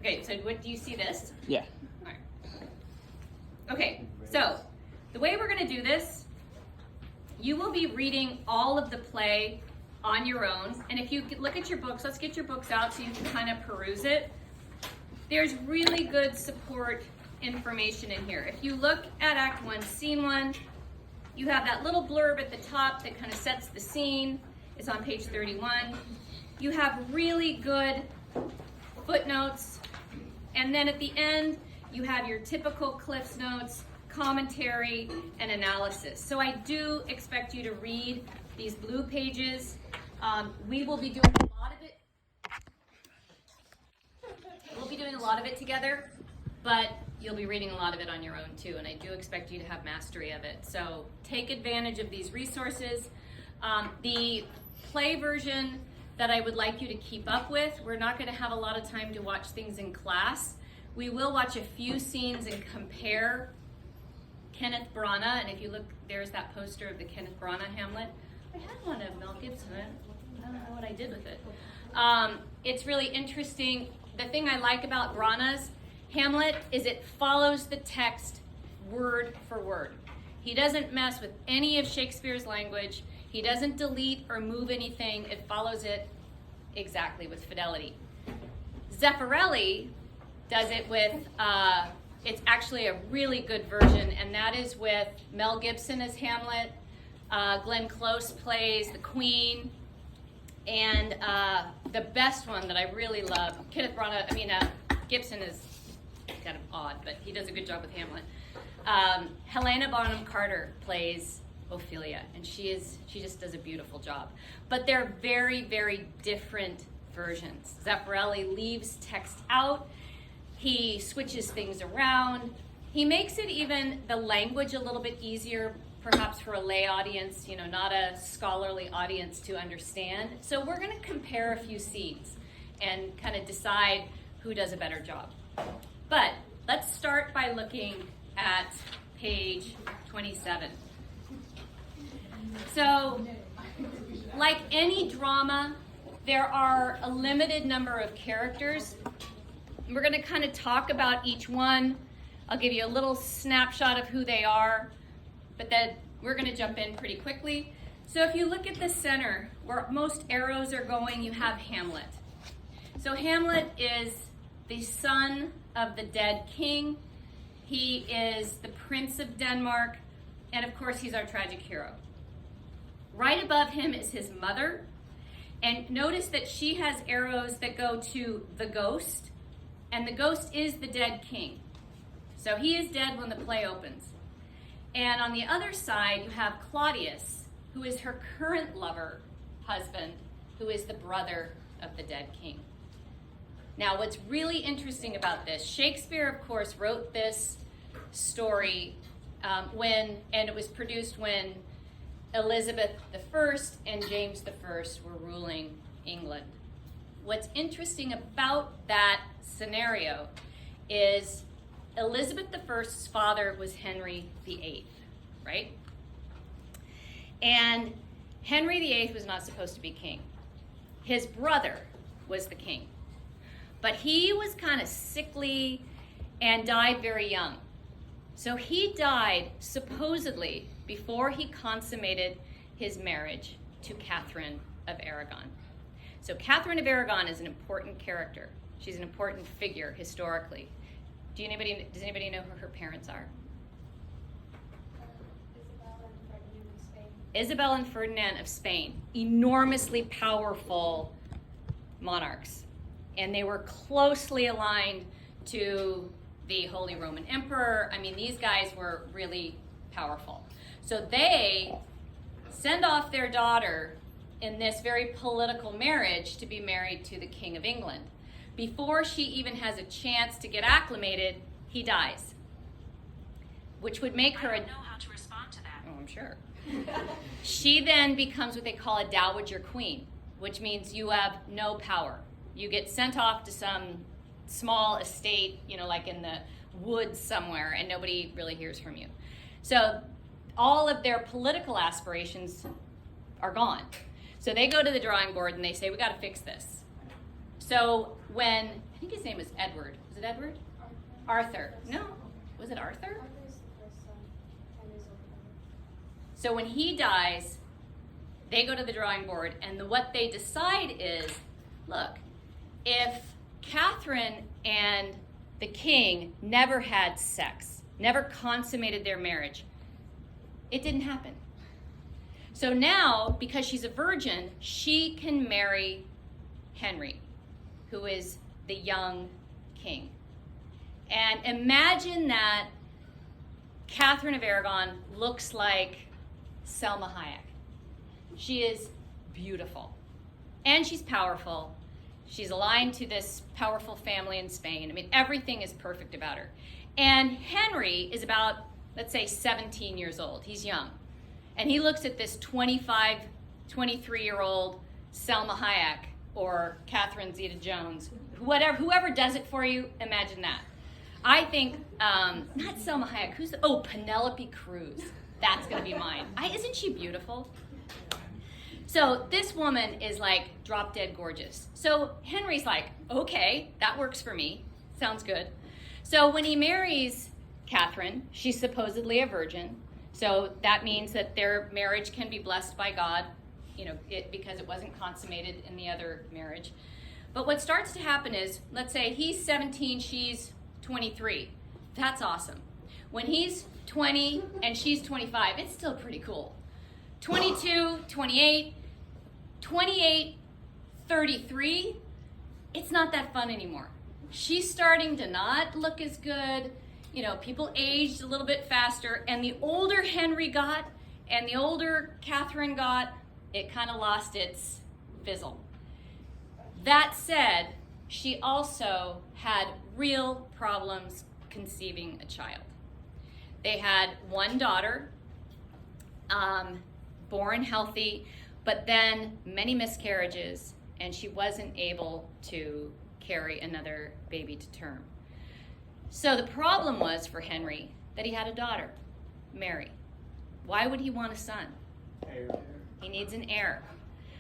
Okay, so what do you see this? Yeah. All right. Okay, so the way we're going to do this, you will be reading all of the play on your own. And if you look at your books, let's get your books out so you can kind of peruse it. There's really good support information in here. If you look at Act 1, Scene 1, you have that little blurb at the top that kind of sets the scene. It's on page 31. You have really good footnotes. And then at the end, you have your typical Cliff's Notes, commentary, and analysis. So I do expect you to read these blue pages. We will be doing a lot of it. We'll be doing a lot of it together, but you'll be reading a lot of it on your own too, and I do expect you to have mastery of it. So take advantage of these resources. The play version that I would like you to keep up with, we're not going to have a lot of time to watch things in class. We will watch a few scenes and compare Kenneth Branagh, and if you look, there's that poster of the Kenneth Branagh Hamlet. I had one of Mel Gibson. I don't know what I did with it. It's really interesting. The thing I like about Branagh's Hamlet is it follows the text word for word. He doesn't mess with any of Shakespeare's language. He doesn't delete or move anything. It follows it exactly with fidelity. Zeffirelli does it with, it's actually a really good version, and that is with Mel Gibson as Hamlet. Glenn Close plays the Queen, and the best one that I really love, Gibson is kind of odd, but he does a good job with Hamlet. Helena Bonham Carter plays Ophelia, and she just does a beautiful job. But they're very, very different versions. Zeffirelli leaves text out. He switches things around. He makes it even the language a little bit easier, perhaps for a lay audience, not a scholarly audience to understand. So we're going to compare a few scenes and kind of decide who does a better job. But let's start by looking at page 27. So, like any drama, there are a limited number of characters. We're going to kind of talk about each one. I'll give you a little snapshot of who they are, but then we're going to jump in pretty quickly. So if you look at the center, where most arrows are going, you have Hamlet. So Hamlet is the son of the dead king. He is the Prince of Denmark, and of course he's our tragic hero. Right above him is his mother, and notice that she has arrows that go to the ghost, and the ghost is the dead king. So he is dead when the play opens. And on the other side, you have Claudius, who is her current lover, husband, who is the brother of the dead king. Now, what's really interesting about this, Shakespeare, of course, wrote this story and it was produced when Elizabeth I and James I were ruling England. What's interesting about that scenario is Elizabeth I's father was Henry VIII, right? And Henry VIII was not supposed to be king. His brother was the king. But he was kind of sickly and died very young. So he died supposedly before he consummated his marriage to Catherine of Aragon. So Catherine of Aragon is an important character. She's an important figure historically. Does anybody know who her parents are? Isabel and Ferdinand of Spain. Enormously powerful monarchs. And they were closely aligned to the Holy Roman Emperor. I mean, these guys were really powerful. So they send off their daughter in this very political marriage to be married to the King of England. Before she even has a chance to get acclimated, he dies, which would make her I don't know how to respond to that. Oh, I'm sure. She then becomes what they call a dowager queen, which means you have no power. You get sent off to some small estate, like in the woods somewhere, and nobody really hears from you. So all of their political aspirations are gone. So they go to the drawing board and they say, we got to fix this. So when, I think his name was Edward. Was it Edward? Arthur. No. Was it Arthur? So when he dies, they go to the drawing board, and what they decide is, look, if Catherine and the king never had sex, never consummated their marriage, it didn't happen. So now, because she's a virgin, she can marry Henry, who is the young king. And imagine that Catherine of Aragon looks like Selma Hayek. She is beautiful, and she's powerful. She's aligned to this powerful family in Spain. I mean, everything is perfect about her. And Henry is about, let's say, 17 years old. He's young. And he looks at this 25, 23-year-old Selma Hayek or Catherine Zeta-Jones, whoever does it for you, imagine that. I think, not Selma Hayek, Penelope Cruz. That's going to be mine. Isn't she beautiful? So this woman is like drop dead gorgeous. So Henry's like, okay, that works for me. Sounds good. So when he marries Catherine, she's supposedly a virgin. So that means that their marriage can be blessed by God, because it wasn't consummated in the other marriage. But what starts to happen is, let's say he's 17, she's 23. That's awesome. When he's 20 and she's 25, it's still pretty cool. 22, 28, 28, 33, it's not that fun anymore. She's starting to not look as good. People aged a little bit faster, and the older Henry got and the older Catherine got, it kind of lost its fizzle. That said, she also had real problems conceiving a child. They had one daughter, born healthy, but then many miscarriages, and she wasn't able to carry another baby to term. So the problem was for Henry that he had a daughter, Mary. Why would he want a son? He needs an heir.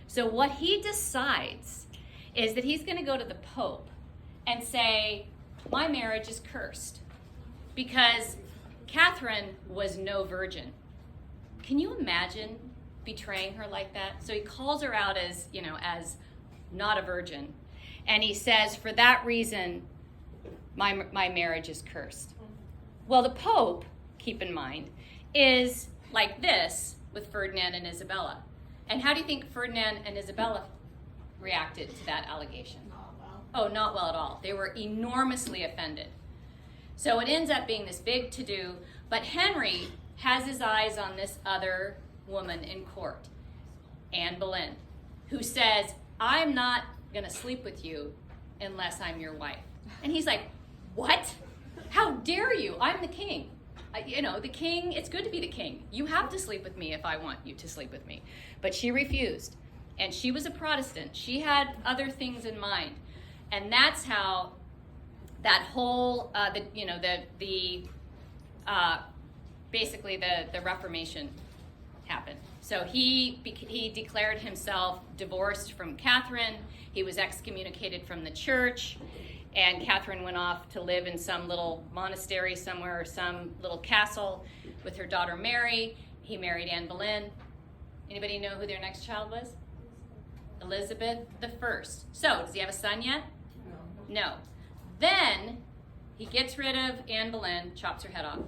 So what he decides is that he's going to go to the Pope and say, my marriage is cursed because Catherine was no virgin. Can you imagine betraying her like that? So he calls her out as not a virgin. And he says, for that reason, my marriage is cursed. Well, the Pope, keep in mind, is like this with Ferdinand and Isabella. And how do you think Ferdinand and Isabella reacted to that allegation? Not well. Oh, not well at all. They were enormously offended. So it ends up being this big to-do, but Henry has his eyes on this other woman in court, Anne Boleyn, who says, I'm not going to sleep with you unless I'm your wife. And he's like, what? How dare you? I'm the king. The king, it's good to be the king. You have to sleep with me if I want you to sleep with me. But she refused. And she was a Protestant. She had other things in mind. And that's how that whole, basically the Reformation happened. So he declared himself divorced from Catherine. He was excommunicated from the church. And Catherine went off to live in some little monastery somewhere or some little castle with her daughter Mary. He married Anne Boleyn. Anybody know who their next child was? Elizabeth I. So, does he have a son yet? No. Then he gets rid of Anne Boleyn, chops her head off.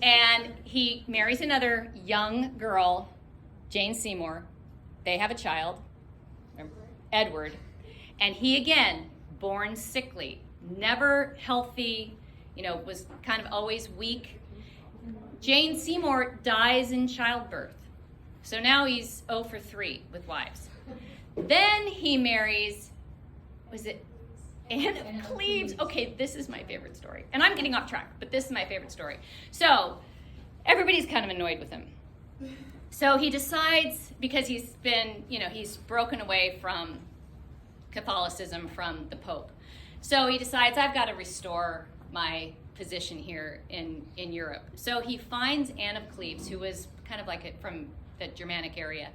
And he marries another young girl, Jane Seymour. They have a child, Edward. And he again, born sickly, never healthy, was kind of always weak. Jane Seymour dies in childbirth. So now he's 0 for 3 with wives. Then he marries, was it Anne of Cleves? Okay, this is my favorite story. And I'm getting off track, but this is my favorite story. So everybody's kind of annoyed with him. So he decides, because he's been, he's broken away from Catholicism from the Pope. So he decides, I've got to restore my position here in Europe. So he finds Anne of Cleves, who was kind of like from the Germanic area,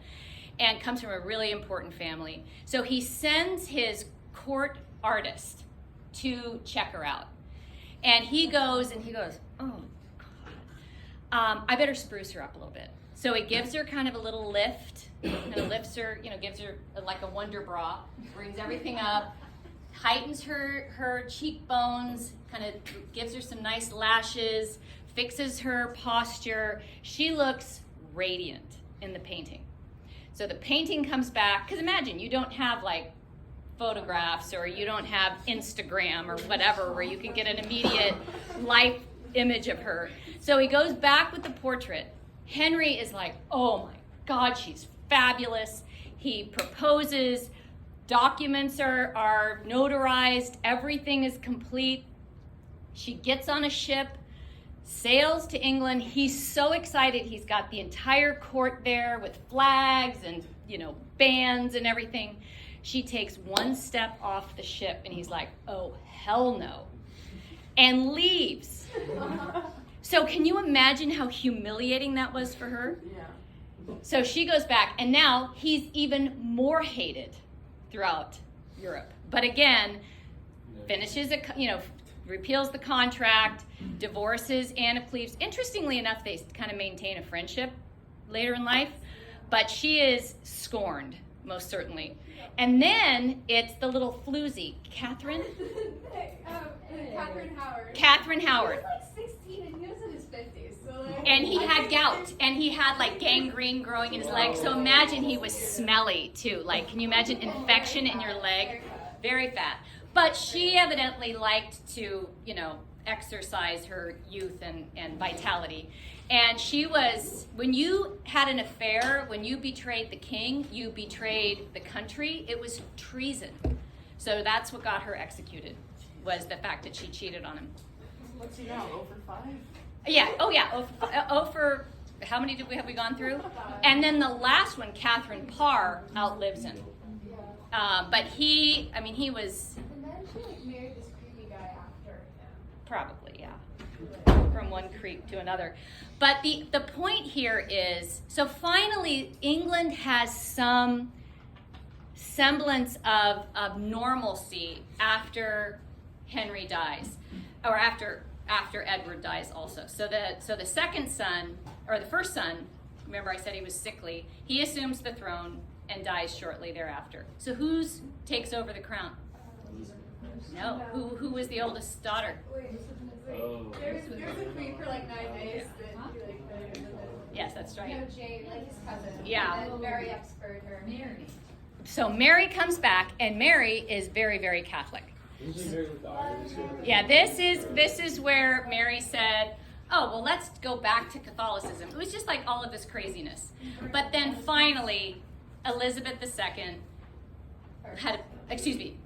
and comes from a really important family. So he sends his court artist to check her out. And he goes, oh, God. I better spruce her up a little bit. So he gives her kind of a little lift, kind of lifts her, gives her like a wonder bra, brings everything up, heightens her cheekbones, kind of gives her some nice lashes, fixes her posture. She looks radiant in the painting. So the painting comes back, because imagine you don't have like photographs or you don't have Instagram or whatever where you can get an immediate life image of her. So he goes back with the portrait. Henry is like, oh my God, she's fabulous. He proposes, documents are notarized, everything is complete. She gets on a ship, sails to England. He's so excited. He's got the entire court there with flags and, bands and everything. She takes one step off the ship and he's like, oh, hell no, and leaves. So can you imagine how humiliating that was for her? Yeah. So she goes back, and now he's even more hated throughout Europe. But again, repeals the contract, divorces Anne of Cleves. Interestingly enough, they kind of maintain a friendship later in life, but she is scorned, most certainly. And then it's the little floozy, Catherine Howard. Catherine Howard. He was like 16 and he was in his 50s. So and he had gout, and he had like gangrene growing in his leg. So imagine he was smelly too. Like, can you imagine infection in your leg? Very fat. But she evidently liked to, exercise her youth and vitality. And she was, when you had an affair, when you betrayed the king, you betrayed the country. It was treason. So that's what got her executed, was the fact that she cheated on him. What's he now, 0 for 5? Yeah, oh yeah, oh for, how many have we gone through? And then the last one, Catherine Parr, outlives him. But he was... And then she married this creepy guy after him. Probably, yeah. From one creep to another. But the point here is, so finally England has some semblance of normalcy after Henry dies, or after Edward dies also. So the second son, or the first son, remember I said he was sickly, he assumes the throne and dies shortly thereafter. So who takes over the crown? No, who was the oldest daughter? Wait. There's a queen for like 9 days that he like. Yes, that's right. No, Jane, like his cousin. Yeah. And then Mary upspurred her. Mary. So Mary comes back, and Mary is very, very Catholic. Yeah, this is where Mary said, oh, well, let's go back to Catholicism. It was just like all of this craziness. But then finally, Elizabeth II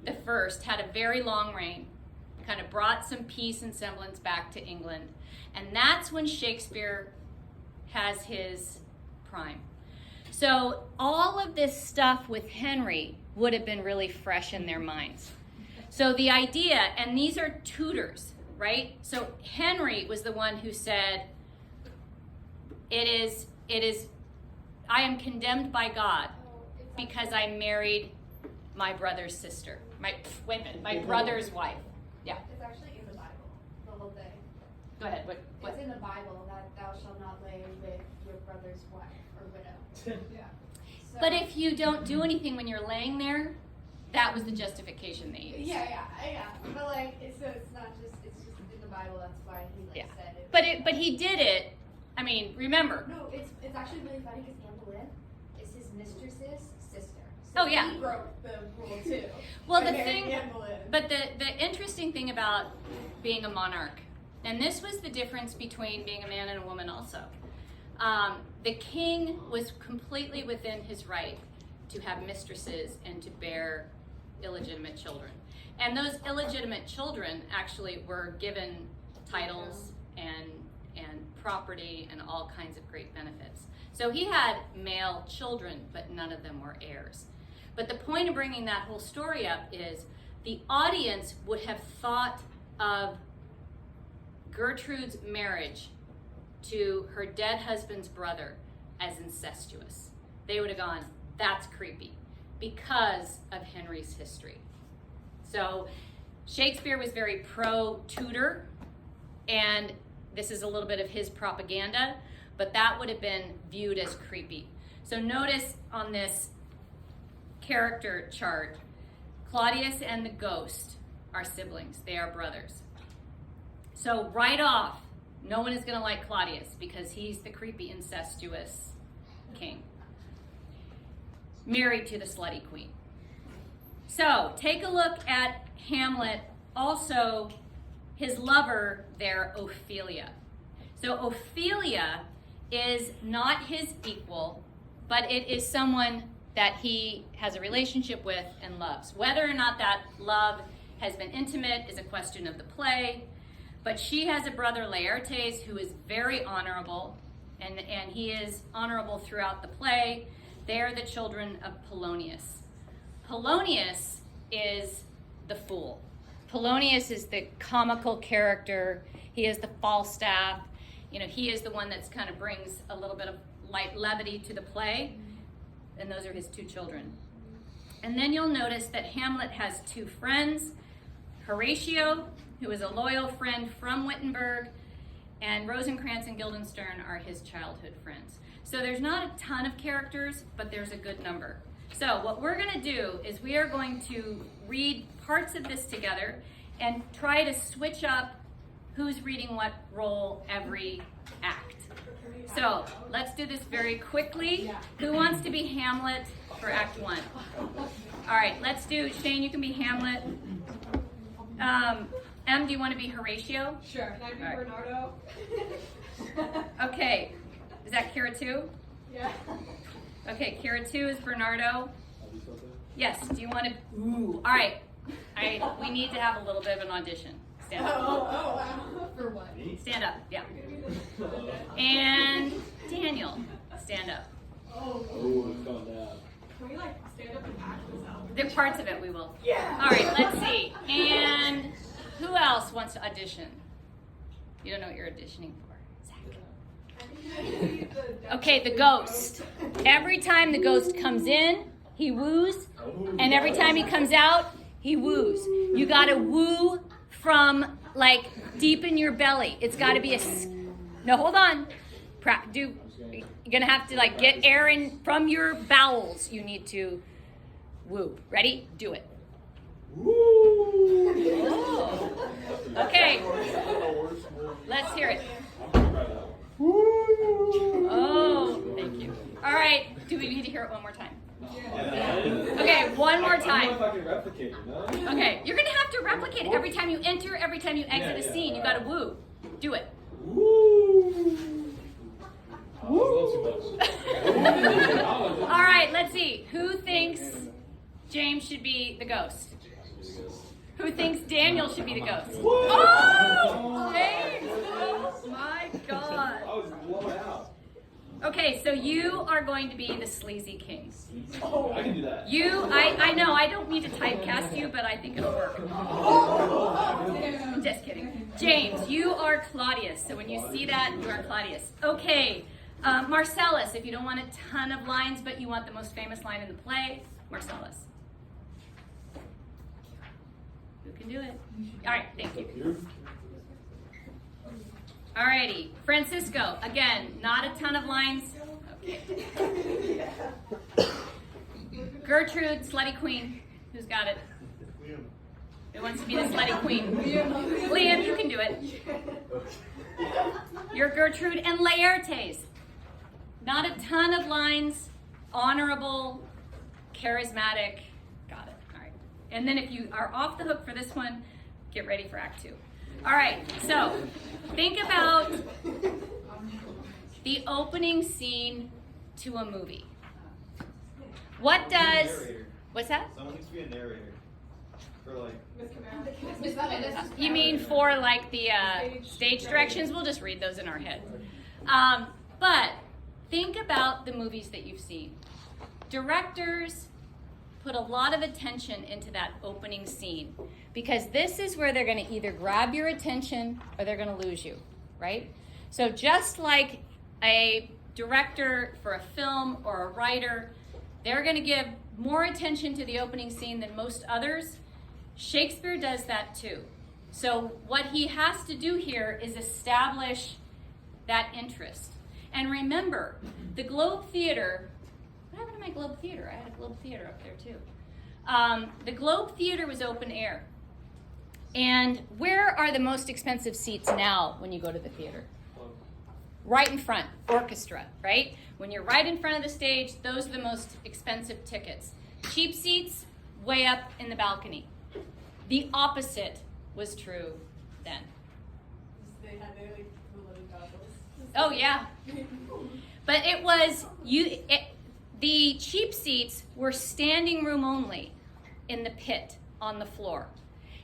the first had a very long reign, kind of brought some peace and semblance back to England. And that's when Shakespeare has his prime. So all of this stuff with Henry would have been really fresh in their minds. So the idea, and these are tutors, right? So Henry was the one who said, it is, I am condemned by God because I married my brother's sister. My brother's wife. Yeah. It's actually in the Bible, the whole thing. Go ahead. What? It's in the Bible that thou shalt not lay with your brother's wife or widow. Yeah. So, But if you don't do anything when you're laying there, that was the justification they used. Yeah. But like, it's not just, it's just in the Bible. That's why he said it. But he did it. I mean, remember. No, it's actually really funny because Anne Boleyn is his mistress's sister. So Oh, yeah. He broke the rule too. Well, by the marrying thing, Anne Boleyn. but the interesting thing about being a monarch, and this was the difference between being a man and a woman also. The king was completely within his right to have mistresses and to bear illegitimate children. And those illegitimate children actually were given titles and property and all kinds of great benefits. So he had male children, but none of them were heirs. But the point of bringing that whole story up is the audience would have thought of Gertrude's marriage to her dead husband's brother as incestuous. They would have gone, that's creepy, because of Henry's history. So Shakespeare was very pro-Tudor, and this is a little bit of his propaganda, but that would have been viewed as creepy. So notice on this character chart, Claudius and the ghost are siblings. They are brothers. So right off, no one is going to like Claudius because he's the creepy, incestuous king, married to the slutty queen. So take a look at Hamlet, also his lover there, Ophelia. So Ophelia is not his equal, but it is someone that he has a relationship with and loves. Whether or not that love has been intimate is a question of the play, but she has a brother, Laertes, who is very honorable, and he is honorable throughout the play. They are the children of Polonius. Polonius is the fool. Polonius is the comical character. He is the Falstaff. He is the one that's kind of brings a little bit of light levity to the play. And those are his two children. And then you'll notice that Hamlet has two friends, Horatio, who is a loyal friend from Wittenberg, and Rosencrantz and Guildenstern are his childhood friends. So there's not a ton of characters, but there's a good number. So what we're going to do is we are going to read parts of this together and try to switch up who's reading what role every act. So let's do this very quickly. Who wants to be Hamlet for Act 1? All right, let's do, Shane, you can be Hamlet. Em, do you want to be Horatio? Sure. Can I be Bernardo? Okay, is that Kira 2? Yeah. Okay, Kira 2 is Bernardo. Yes, do you want to, ooh, all right. We need to have a little bit of an audition. Stand up. Oh, wow. For what? Stand up, yeah. And Daniel, stand up. Oh, it's gone down. can we stand up and act this out? The parts of it we will. Yeah. All right, let's see. And who else wants to audition? You don't know what you're auditioning for. Zach. Okay, the ghost. Every time the ghost comes in, he woos. And every time he comes out, he woos. You gotta woo from deep in your belly. It's gotta be no, hold on. You're gonna have to get air in from your bowels. You need to woo. Ready? Do it. Oh. Okay. Let's hear it. Oh, thank you. All right. Do we need to hear it one more time? Okay, one more time. I don't know if I can replicate it, no? Okay, you're gonna have to replicate it every time you enter, every time you exit a scene. You gotta woo. Do it. All right, let's see. Who thinks James should be the ghost? Who thinks Daniel should be the ghost? Oh, James! Oh my God! I was blown out. Okay, so you are going to be the sleazy king. I can do that. I know, I don't need to typecast you, but I think it'll work. Just kidding. James, you are Claudius, so when you see that, you are Claudius. Okay, Marcellus, if you don't want a ton of lines, but you want the most famous line in the play, Marcellus. Who can do it? All right, thank you. Alrighty, Francisco, again, not a ton of lines. Okay. Gertrude, slutty queen. Who's got it? Who wants to be the slutty queen? Liam, you can do it. You're Gertrude. And Laertes. Not a ton of lines, honorable, charismatic. Got it. All right. And then if you are off the hook for this one, get ready for Act 2. All right, so think about the opening scene to a movie. What's that? Someone needs to be a narrator. For You mean for the stage directions? We'll just read those in our head. But think about the movies that you've seen. Directors put a lot of attention into that opening scene because this is where they're going to either grab your attention or they're going to lose you, right? So just like a director for a film or a writer, they're going to give more attention to the opening scene than most others Shakespeare does that too. So what he has to do here is establish that interest. And remember, the Globe Theater, what happened to my Globe Theater? I had a Globe Theater up there too. The Globe Theater was open air. And where are the most expensive seats now when you go to the theater? Right in front, orchestra, right? When you're right in front of the stage, those are the most expensive tickets. Cheap seats, way up in the balcony. The opposite was true then. They had their like little goggles. Oh yeah. But it was, the cheap seats were standing room only in the pit on the floor.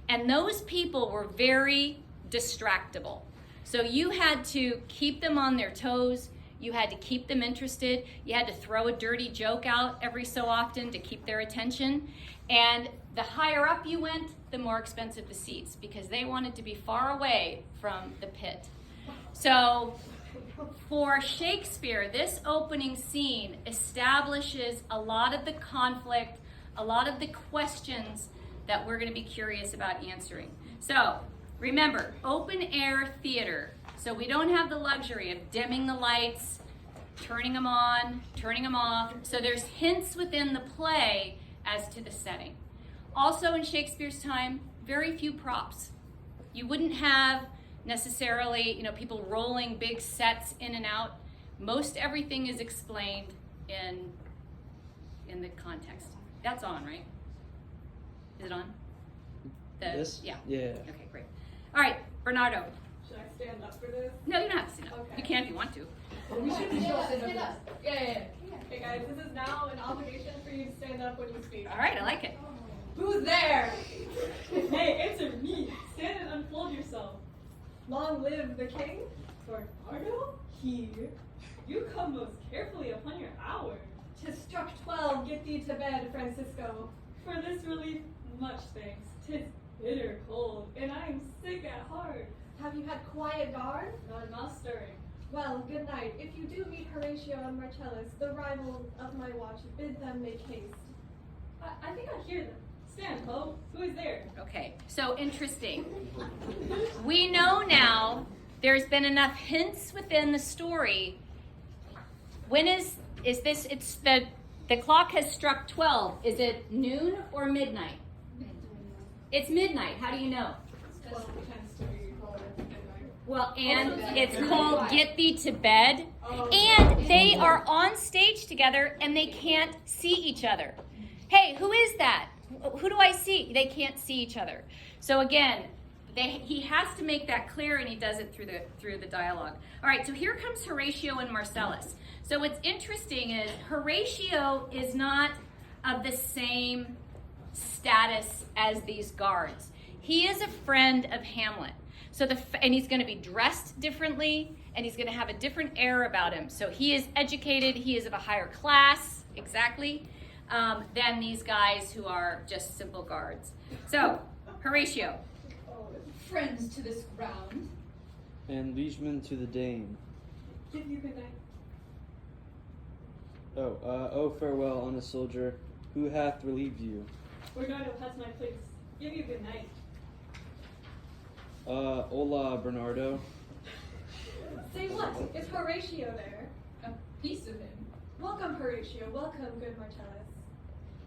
And those people were very distractible. So you had to keep them on their toes. You had to keep them interested. You had to throw a dirty joke out every so often to keep their attention. And the higher up you went, the more expensive the seats, because they wanted to be far away from the pit. So for Shakespeare, this opening scene establishes a lot of the conflict, a lot of the questions that we're going to be curious about answering. So remember, open air theater. So we don't have the luxury of dimming the lights, turning them on, turning them off. So there's hints within the play as to the setting. Also in Shakespeare's time, very few props. You wouldn't have necessarily, people rolling big sets in and out. Most everything is explained in the context. That's on, right? Is it on? This? Yeah. Yeah. Okay, great. All right, Bernardo. Should I stand up for this? No, you don't have to stand up. Okay. You can if you want to. We should be Stand up. Yeah. Hey guys, this is now an obligation for you to stand up when you speak. All right, I like it. Who's there? Hey, answer me. Stand and unfold yourself. Long live the king? Bernardo? Here. You come most carefully upon your hour. 'Tis struck 12, get thee to bed, Francisco. For this relief, much thanks. 'Tis bitter cold, and I am sick at heart. Have you had quiet guard? Not a mouse stirring. Well, good night. If you do meet Horatio and Marcellus, the rivals of my watch, bid them make haste. I think I hear them. Stand, Poe. Who is there? Okay, so interesting. We know now there's been enough hints within the story. When is this? It's the clock has struck 12. Is it noon or midnight? It's midnight. How do you know? 12 tends to be called midnight. Well, and it's called Get Thee to Bed. And they are on stage together and they can't see each other. Hey, who is that? Who do I see? They can't see each other. So again, he has to make that clear, and he does it through the dialogue. All right, so here comes Horatio and Marcellus. So what's interesting is Horatio is not of the same status as these guards. He is a friend of Hamlet. And he's going to be dressed differently, and he's going to have a different air about him. So he is educated, he is of a higher class, exactly, than these guys who are just simple guards. So, Horatio. Friends to this ground. And liegemen to the dame. Give you good night. Oh, farewell, honest soldier. Who hath relieved you? Bernardo has my place. Give you good night. Hola, Bernardo. Say what? Is Horatio there? A piece of him. Welcome, Horatio. Welcome, good Marcellus.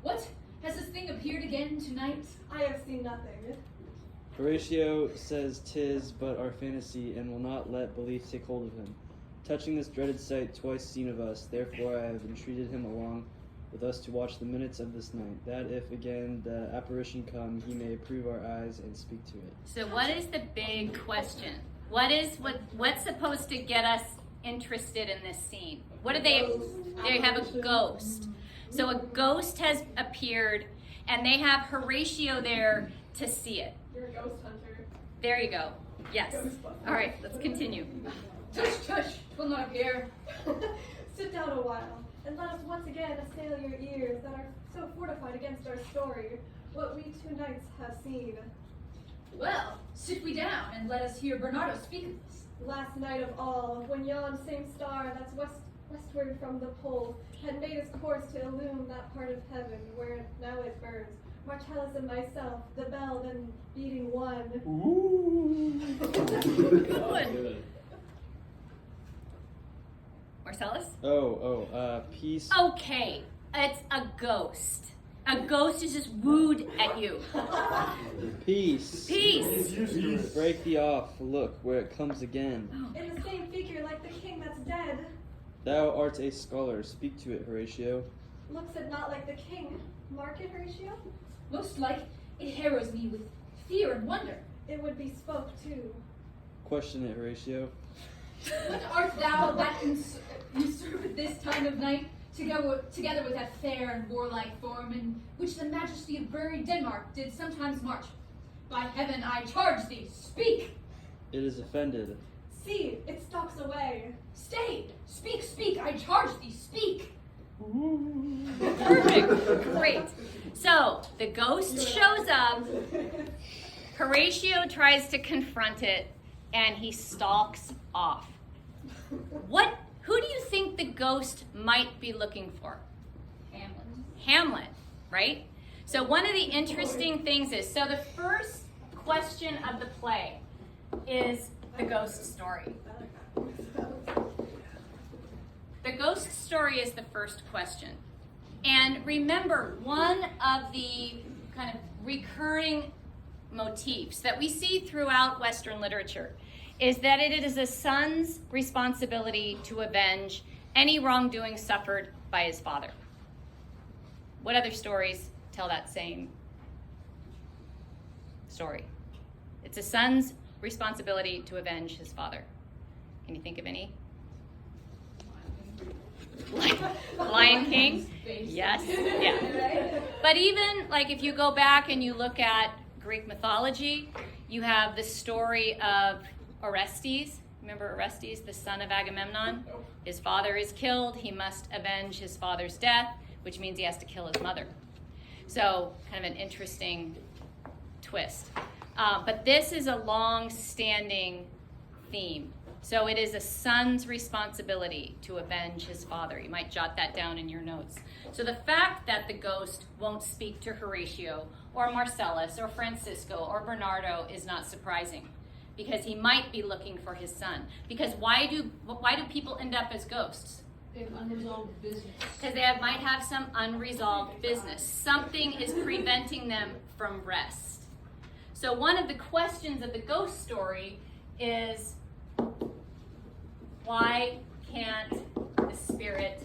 What? Has this thing appeared again tonight? I have seen nothing. Horatio says 'tis but our fantasy, and will not let belief take hold of him. Touching this dreaded sight twice seen of us, therefore I have entreated him along with us to watch the minutes of this night, that if again the apparition come, he may approve our eyes and speak to it. So what is the big question? What's supposed to get us interested in this scene? What do they have a ghost. So a ghost has appeared, and they have Horatio there to see it. You're a ghost hunter. There you go. Yes. All right, let's continue. Tush, tush, 'twill not appear. Sit down a while, and let us once again assail your ears that are so fortified against our story, what we 2 nights have seen. Well, sit we down and let us hear Bernardo speak of this. Last night of all, when yon same star that's westward from the pole had made its course to illume that part of heaven where now it burns, Marcellus and myself, the bell then beating one. Good. Marcellus? Peace. Okay, it's a ghost. A ghost is just wooed at you. Peace. Peace. Break thee off. Look where it comes again. In the same figure like the king that's dead. Thou art a scholar. Speak to it, Horatio. Looks it not like the king. Mark it, Horatio? Most like it harrows me with fear and wonder. It would be spoke too. Question it, Horatio. What art thou that usurp at this time of night together with that fair and warlike form in which the majesty of buried Denmark did sometimes march? By heaven, I charge thee, speak! It is offended. See, it stalks away. Stay! Speak, speak! I charge thee, speak! Perfect. Great. So the ghost shows up. Horatio tries to confront it, and he stalks off. Who do you think the ghost might be looking for? Hamlet, right? So one of the interesting things is, so the first question of the play is the ghost story. The ghost story is the first question. And remember, one of the kind of recurring motifs that we see throughout Western literature is that it is a son's responsibility to avenge any wrongdoing suffered by his father. What other stories tell that same story? It's a son's responsibility to avenge his father. Can you think of any? Lion King? Yes. Yeah. But even like if you go back and you look at Greek mythology, you have the story of Orestes. Remember Orestes, the son of Agamemnon? His father is killed. He must avenge his father's death, which means he has to kill his mother. So kind of an interesting twist. But this is a long-standing theme. So it is a son's responsibility to avenge his father. You might jot that down in your notes. So the fact that the ghost won't speak to Horatio or Marcellus or Francisco or Bernardo is not surprising, because he might be looking for his son. Because why do people end up as ghosts? They have unresolved business. Because they might have some unresolved business. Something is preventing them from rest. So one of the questions of the ghost story is, why can't the spirit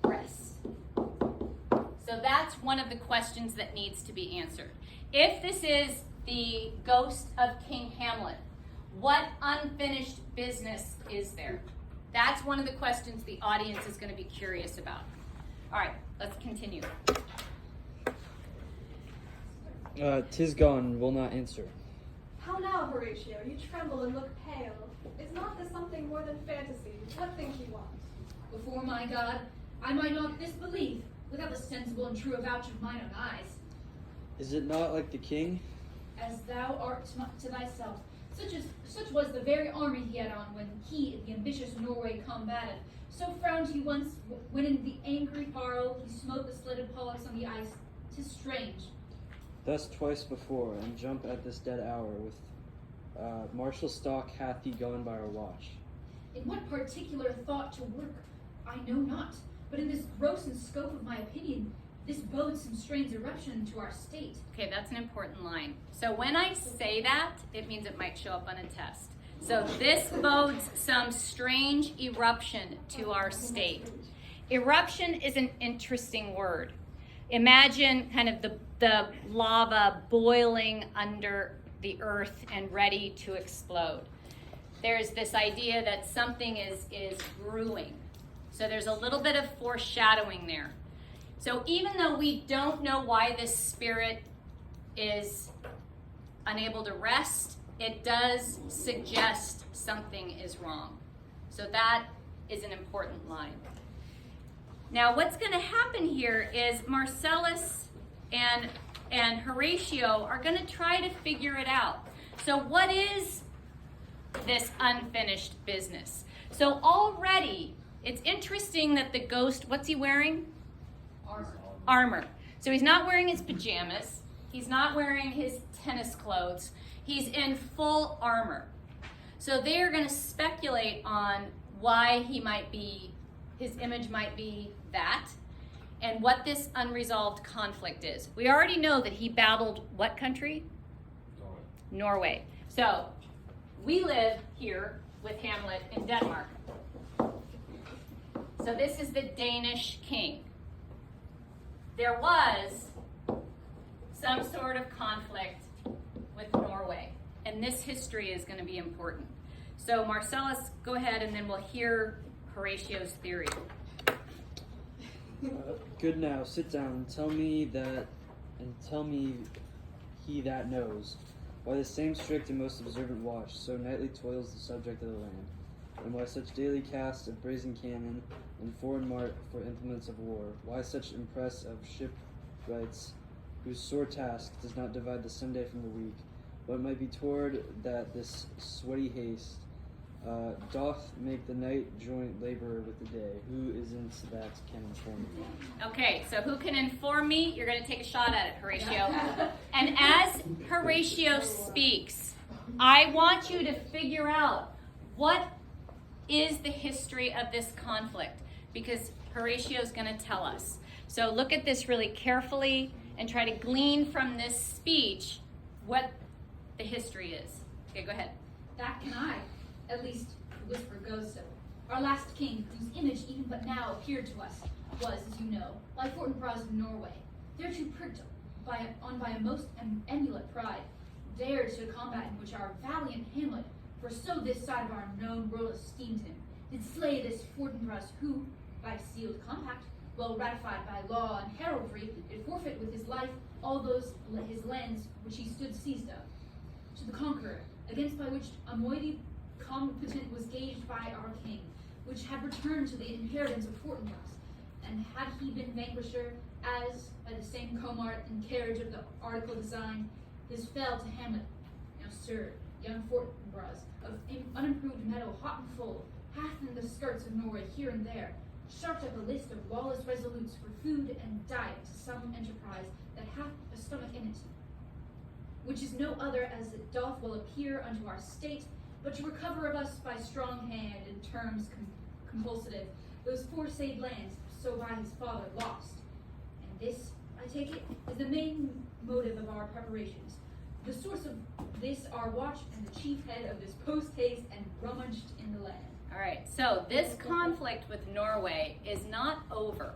rest? So that's one of the questions that needs to be answered. If this is the ghost of King Hamlet, what unfinished business is there? That's one of the questions the audience is going to be curious about. All right, let's continue. 'Tis gone, will not answer. How now, Horatio? You tremble and look pale. Is not this something more than fantasy? What think you want? Before my God, I might not disbelieve without the sensible and true avouch of mine own eyes. Is it not like the king? As thou art to thyself, such was the very army he had on when he, the ambitious Norway, combated. So frowned he once when in the angry parle he smote the slitted pollux on the ice. 'Tis strange. Thus twice before, and jump at this dead hour, with martial stalk hath he gone by our watch. In what particular thought to work, I know not, but in this gross and scope of my opinion, this bodes some strange eruption to our state. Okay, that's an important line. So when I say that, it means it might show up on a test. So this bodes some strange eruption to our state. Eruption is an interesting word. Imagine kind of the lava boiling under the earth and ready to explode. There's this idea that something is brewing. So there's a little bit of foreshadowing there. So even though we don't know why this spirit is unable to rest, it does suggest something is wrong. So that is an important line. Now what's going to happen here is Marcellus and Horatio are going to try to figure it out. So what is this unfinished business? So already, it's interesting that the ghost, what's he wearing? Armor. Armor. So he's not wearing his pajamas. He's not wearing his tennis clothes. He's in full armor. So they are going to speculate on why his image might be that, and what this unresolved conflict is. We already know that he battled what country? Norway. So we live here with Hamlet in Denmark. So this is the Danish king. There was some sort of conflict with Norway, and this history is going to be important. So Marcellus, go ahead, and then we'll hear Horatio's theory. Good now, sit down and tell me he that knows, why the same strict and most observant watch so nightly toils the subject of the land, and why such daily cast of brazen cannon and foreign mart for implements of war, why such impress of shipwrights, whose sore task does not divide the Sunday from the week, but might be toward that this sweaty haste doth make the night joint laborer with the day. Who isn't that can inform me? Okay, so who can inform me? You're going to take a shot at it, Horatio. And as Horatio speaks, I want you to figure out what is the history of this conflict, because Horatio is going to tell us. So look at this really carefully and try to glean from this speech what the history is. Okay, go ahead. That can I, at least the whisper goes so. Our last king, whose image even but now appeared to us, was, as you know, by Fortinbras of Norway, thereto pricked by a most emulate pride, dared to combat in which our valiant Hamlet, for so this side of our known world esteemed him, did slay this Fortinbras, who, by sealed compact, well ratified by law and heraldry, did forfeit with his life all those his lands which he stood seized of, to the conqueror, against by which a moiety competent was gauged by our king, which had returned to the inheritance of Fortinbras, and had he been vanquisher, as by the same comart and carriage of the article designed, his fell to Hamlet. Now, sir, young Fortinbras, of unimproved metal, hot and full, hath in the skirts of Norway here and there, sharped up a list of lawless resolutes for food and diet to some enterprise that hath a stomach in it, which is no other as it doth well appear unto our state, but to recover of us by strong hand in terms compulsative those foresaid lands so by his father lost. And this, I take it, is the main motive of our preparations. The source of this our watch and the chief head of this post haste and rummaged in the land. All right, so this conflict with Norway is not over,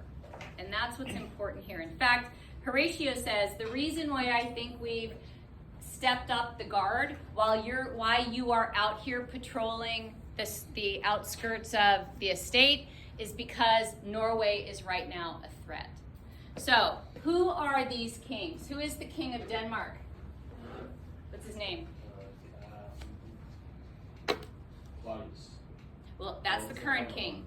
and that's what's important here. In fact, Horatio says the reason why I think we've stepped up the guard why you are out here patrolling the outskirts of the estate is because Norway is right now a threat. So, who are these kings? Who is the king of Denmark? What's his name? Well, that's the current king.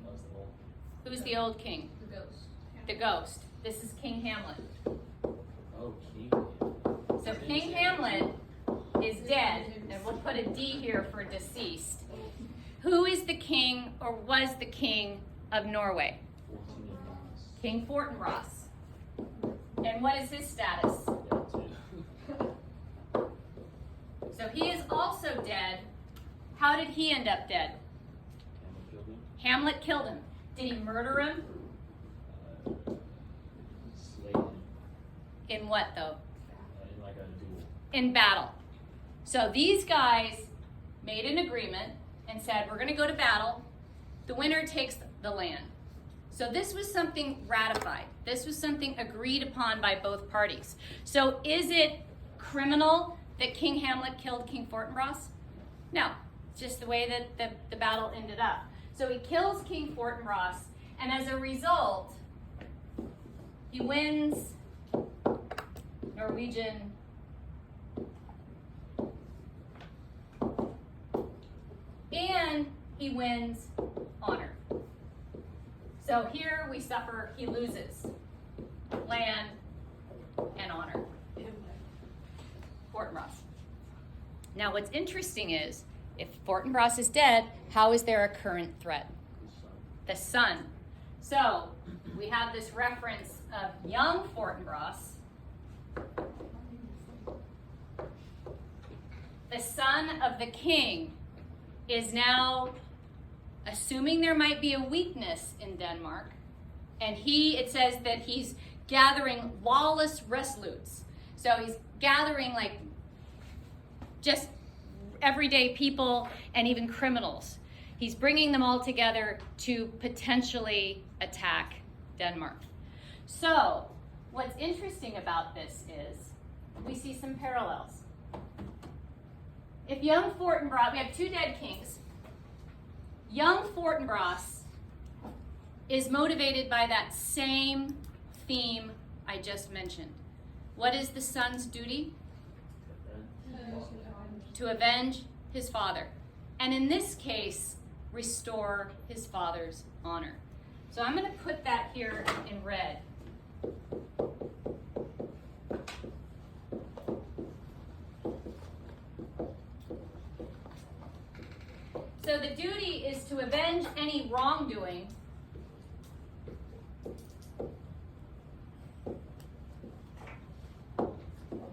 Who's the old king? The ghost. The ghost. This is King Hamlet. Oh, King. So King Hamlet is dead, and we'll put a D here for deceased. Who is the king, or was the king of Norway? King Fortinbras. And what is his status? So he is also dead. How did he end up dead? Hamlet killed him. Did he murder him? Slayed him. In what, though? In like a duel. In battle. So these guys made an agreement and said, we're going to go to battle. The winner takes the land. So this was something ratified. This was something agreed upon by both parties. So is it criminal that King Hamlet killed King Fortinbras? No. It's just the way that the battle ended up. So he kills King Fortinbras, and as a result, he wins Norwegian and he wins honor. So here we suffer, he loses land and honor. Fortinbras. Now what's interesting is, if Fortinbras is dead, how is there a current threat? The sun. So we have this reference of young Fortinbras The son of the king is now assuming there might be a weakness in Denmark, and it says that he's gathering lawless resolutes. So he's gathering like just everyday people and even criminals. He's bringing them all together to potentially attack Denmark. So what's interesting about this is we see some parallels. If young Fortinbras, we have two dead kings. Young Fortinbras is motivated by that same theme I just mentioned. What is the son's duty? To avenge his father. And in this case, restore his father's honor. So I'm going to put that here in red. So the duty is to avenge any wrongdoing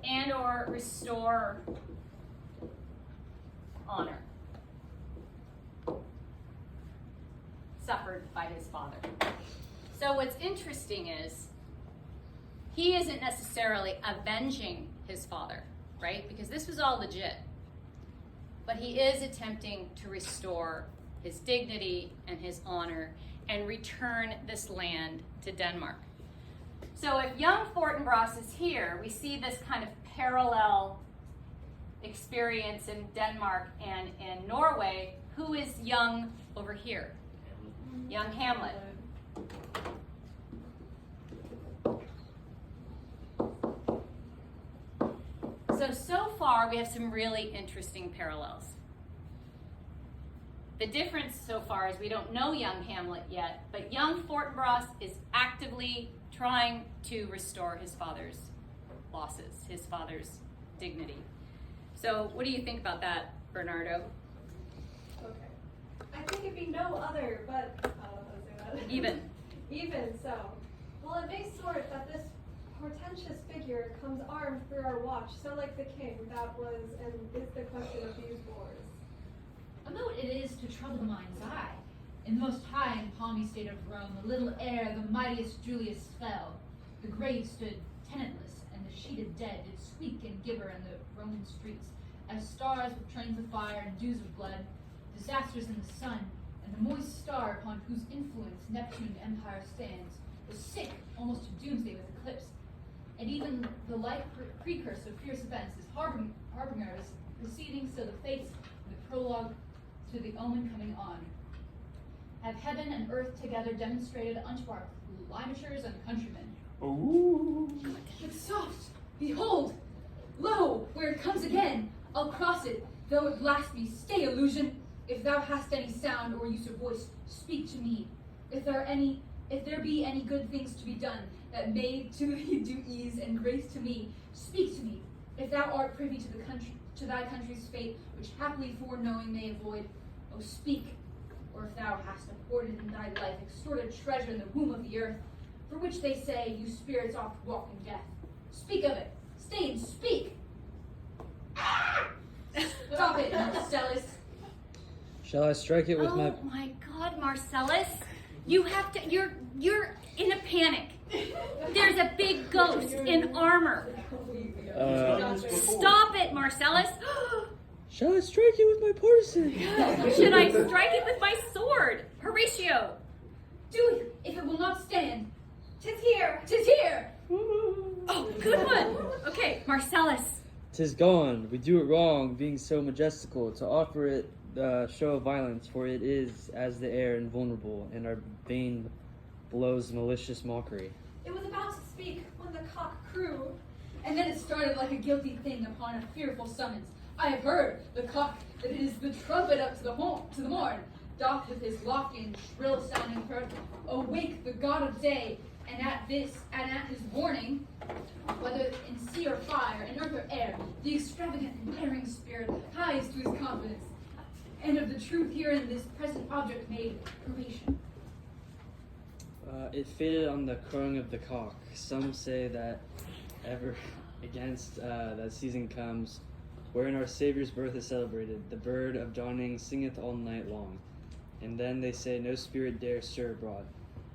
and or restore honor suffered by his father. So what's interesting is he isn't necessarily avenging his father, right? Because this was all legit. But he is attempting to restore his dignity and his honor and return this land to Denmark. So if young Fortinbras is here, we see this kind of parallel experience in Denmark and in Norway. Who is young over here? Young Hamlet. So far we have some really interesting parallels. The difference so far is we don't know young Hamlet yet, but young Fortinbras is actively trying to restore his father's losses, his father's dignity. So what do you think about that, Bernardo? Okay. I think it'd be no other, but I don't know how to say that. Even so. Well, it may sort that this portentous figure comes armed for our watch, so like the king, that was and is the question of these wars. A mote it is to trouble the mind's eye. In the most high and palmy state of Rome, a little ere the mightiest Julius fell, the grave stood tenantless, and the sheeted dead did squeak and gibber in the Roman streets, as stars with trains of fire and dews of blood, disasters in the sun, and the moist star upon whose influence Neptune empire stands, was sick almost to doomsday with eclipse. And even the light precursor of fierce events is harbingers proceeding, so the fates, the prologue to the omen coming on, have heaven and earth together demonstrated unto our limatures and countrymen. Ooh. But soft, behold, lo, where it comes again, I'll cross it, though it blast me. Stay, illusion, if thou hast any sound or use of voice, speak to me. If there be any good things to be done, that may to thee do ease and grace to me, speak to me. If thou art privy to the country, to thy country's fate, which happily foreknowing may avoid, oh speak. Or if thou hast hoarded in thy life extorted treasure in the womb of the earth, for which they say you spirits oft walk in death. Speak of it. Stay and speak. Stop it, Marcellus. Shall I strike it with my... Oh my God, Marcellus. You have to, you're in a panic. There's a big ghost in armor. Stop it, Marcellus. Shall I strike it with my partisan? Should I strike it with my sword? Horatio. Do it, if it will not stand. 'Tis here! 'Tis here! Oh, good one. Okay, Marcellus. 'Tis gone. We do it wrong, being so majestical, to offer it show of violence, for it is as the air invulnerable, and our bane blows malicious mockery. It was about to speak when the cock crew. And then it started like a guilty thing upon a fearful summons. I have heard the cock, that it is the trumpet up to the morn, doth with his lofty and shrill sounding throat awake the god of day, and at his warning, whether in sea or fire, in earth or air, the extravagant and daring spirit hies to his confidence, and of the truth herein this present object made probation. It faded on the crowing of the cock. Some say that ever against that season comes, wherein our Savior's birth is celebrated. The bird of dawning singeth all night long. And then they say, no spirit dare stir abroad.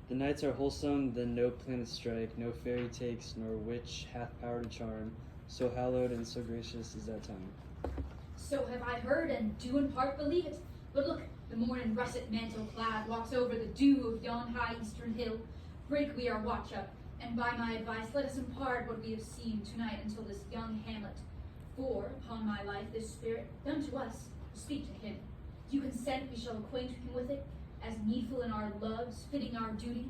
The nights are wholesome, then no planet strike, no fairy takes, nor witch hath power to charm. So hallowed and so gracious is that time. So have I heard, and do in part believe it. But look, the morn in russet mantle clad walks over the dew of yon high eastern hill. Break we our watch up, and by my advice let us impart what we have seen tonight until this young hamlet. For, upon my life, this spirit, done to us, will speak to him. Do you consent we shall acquaint him with it, as needful in our loves, fitting our duty?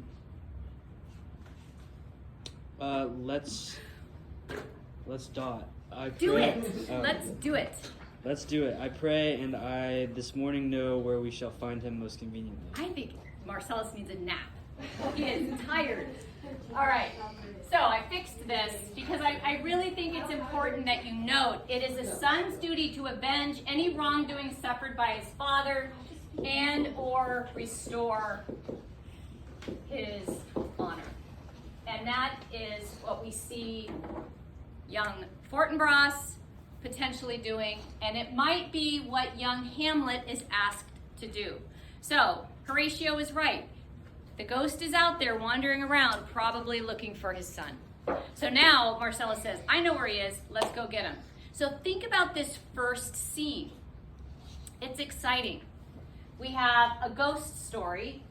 Let's dot. I Do pray- it. Let's do it. Let's do it. I pray, and I this morning know where we shall find him most conveniently. I think Marcellus needs a nap. He is tired. All right. So I fixed this because I really think it's important that you note it is a son's duty to avenge any wrongdoing suffered by his father and or restore his honor. And that is what we see young Fortinbras potentially doing, and it might be what young Hamlet is asked to do. So Horatio is right. The ghost is out there wandering around, probably looking for his son. So now Marcellus says, I know where he is, let's go get him. So think about this first scene. It's exciting. We have a ghost story,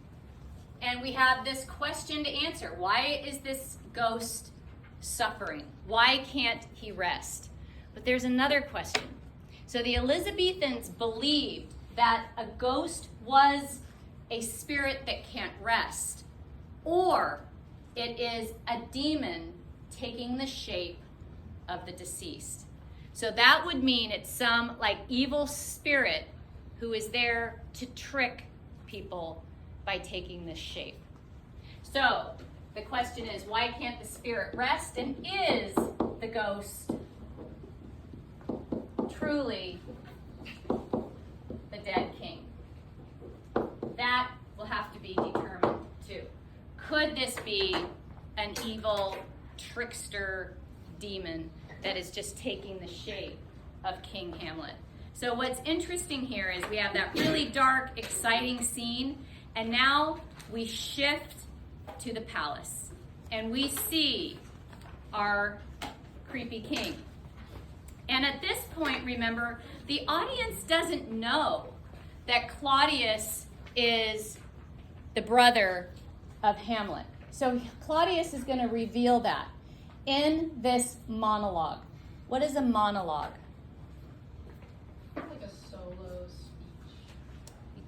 and we have this question to answer. Why is this ghost suffering? Why can't he rest? But there's another question. So the Elizabethans believed that a ghost was a spirit that can't rest, or it is a demon taking the shape of the deceased. So that would mean it's some like evil spirit who is there to trick people by taking this shape. So the question is, why can't the spirit rest? And is the ghost truly the dead king? That will have to be determined too. Could this be an evil trickster demon that is just taking the shape of King Hamlet? So what's interesting here is we have that really dark, exciting scene, and now we shift to the palace, and we see our creepy king. And at this point, remember, the audience doesn't know that Claudius is the brother of Hamlet. So Claudius is going to reveal that in this monologue. What is a monologue? Like a solo speech.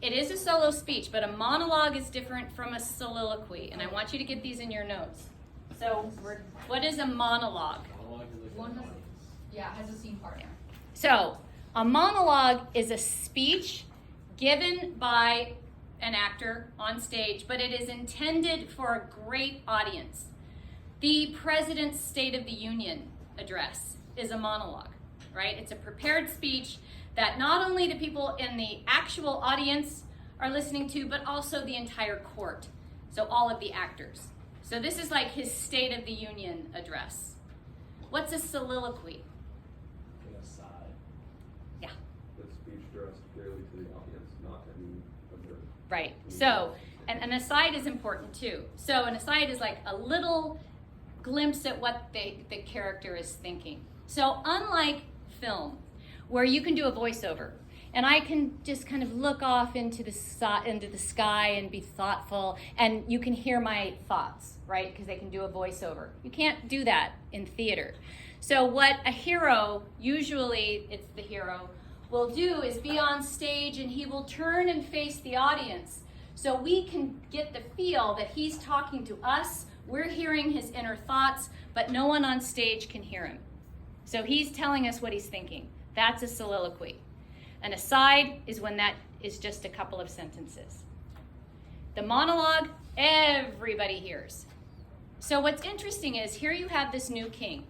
It is a solo speech, but a monologue is different from a soliloquy, and I want you to get these in your notes. So what is a monologue? One has, has a scene partner. So a monologue is a speech given by an actor on stage, but it is intended for a great audience. The President's State of the Union address is a monologue, right? It's a prepared speech that not only the people in the actual audience are listening to, but also the entire court. So all of the actors. So this is like his State of the Union address. What's a soliloquy? An aside. Yeah. The speech addressed clearly to the audience, not any observer. Right. So, and an aside is important too. So an aside is like a little glimpse at what the character is thinking. So unlike film, where you can do a voiceover, and I can just kind of look off into the sky and be thoughtful, and you can hear my thoughts, right? Because they can do a voiceover. You can't do that in theater. So what a hero, usually it's the hero, will do is be on stage, and he will turn and face the audience so we can get the feel that he's talking to us. We're hearing his inner thoughts, but no one on stage can hear him. So he's telling us what he's thinking. That's a soliloquy. An aside is when that is just a couple of sentences. The monologue, everybody hears. So what's interesting is here you have this new king,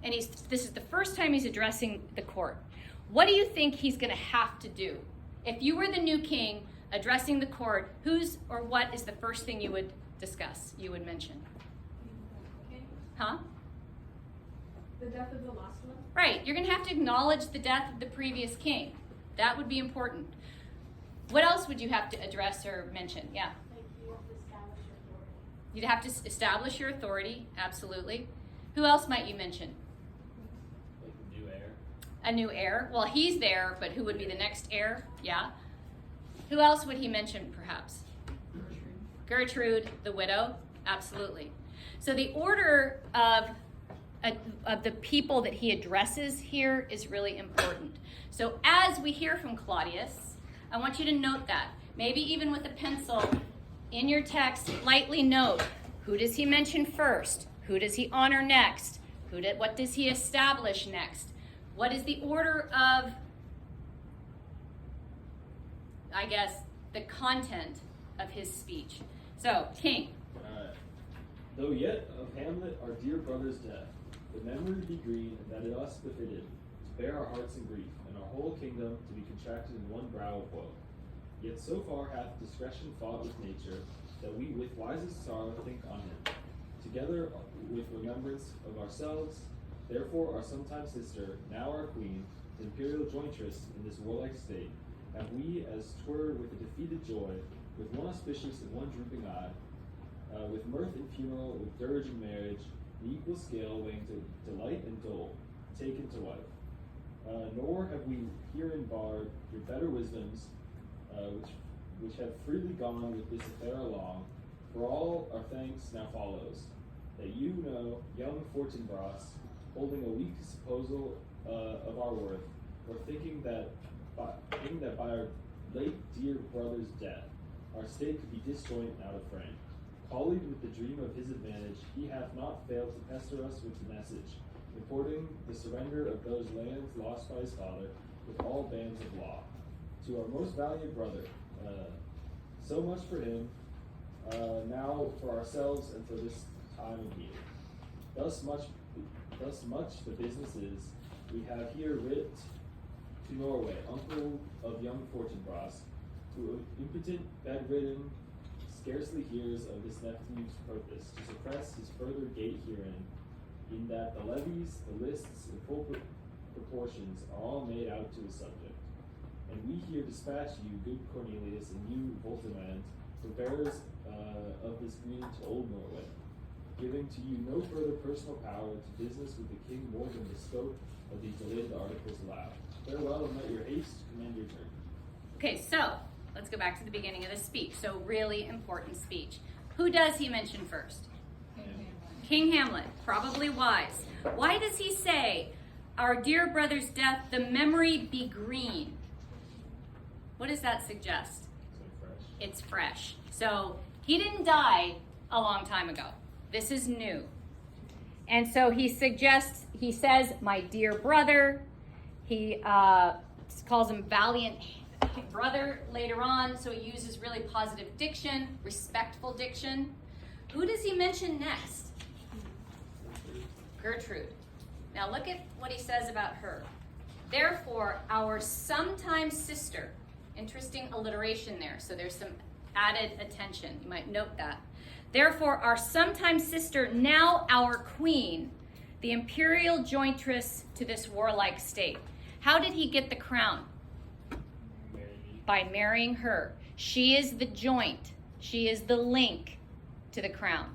and this is the first time he's addressing the court. What do you think he's going to have to do? If you were the new king addressing the court, whose or what is the first thing you would discuss, you would mention? Huh? The death of the last one? Right, you're going to have to acknowledge the death of the previous king. That would be important. What else would you have to address or mention? Yeah. Like you have to establish your authority. You'd have to establish your authority, absolutely. Who else might you mention? Like the new heir. A new heir. Well, he's there, but who would be the next heir? Yeah. Who else would he mention, perhaps? Gertrude, the widow. Absolutely. So the order of the people that he addresses here is really important. So as we hear from Claudius, I want you to note that. Maybe even with a pencil in your text, lightly note, who does he mention first? Who does he honor next? What does he establish next? What is the order of, I guess, the content of his speech? So, King. Alright. Though yet of Hamlet our dear brother's death, the memory be green, and that it us befitted, to bear our hearts in grief, and our whole kingdom to be contracted in one brow of woe. Yet so far hath discretion fought with nature, that we with wisest sorrow think on him, together with remembrance of ourselves. Therefore our sometime sister, now our queen, the imperial jointress in this warlike state, have we, as 'twere with a defeated joy, with one auspicious and one drooping eye, with mirth and funeral, with dirge and marriage, the equal scale weighing to delight and dole, taken to wife. Nor have we herein barred your better wisdoms, which have freely gone with this affair along, for all our thanks now follows, that you know young Fortinbras, holding a weak supposal of our worth, or thinking that by our late dear brother's death, our state could be disjoint and out of frame. Collied with the dream of his advantage, he hath not failed to pester us with the message, reporting the surrender of those lands lost by his father, with all bands of law. To our most valiant brother, so much for him, now for ourselves and for this time of need. Thus much the business is, we have here writ to Norway, uncle of young Fortinbras, who impotent, bedridden, scarcely hears of this nephew's purpose, to suppress his further gait herein, in that the levies, the lists, in full proportions, are all made out to his subject. And we here dispatch you, good Cornelius, and you, Voltimand, for bearers of this greeting to old Norway, giving to you no further personal power to business with the king more than the scope of these delayed articles allow. Farewell, and let your haste command your turn. Okay, so let's go back to the beginning of the speech. So really important speech. Who does he mention first? King Hamlet, probably wise. Why does he say, our dear brother's death, the memory be green? What does that suggest? It's fresh. So he didn't die a long time ago. This is new. And so he says, my dear brother. He calls him valiant brother later on, so he uses really positive diction, respectful diction. Who does he mention next? Gertrude. Now look at what he says about her. Therefore, our sometime sister. Interesting alliteration there, so there's some added attention. You might note that. Therefore, our sometime sister, now our queen, the imperial jointress to this warlike state. How did he get the crown? By marrying her. She is the joint. She is the link to the crown.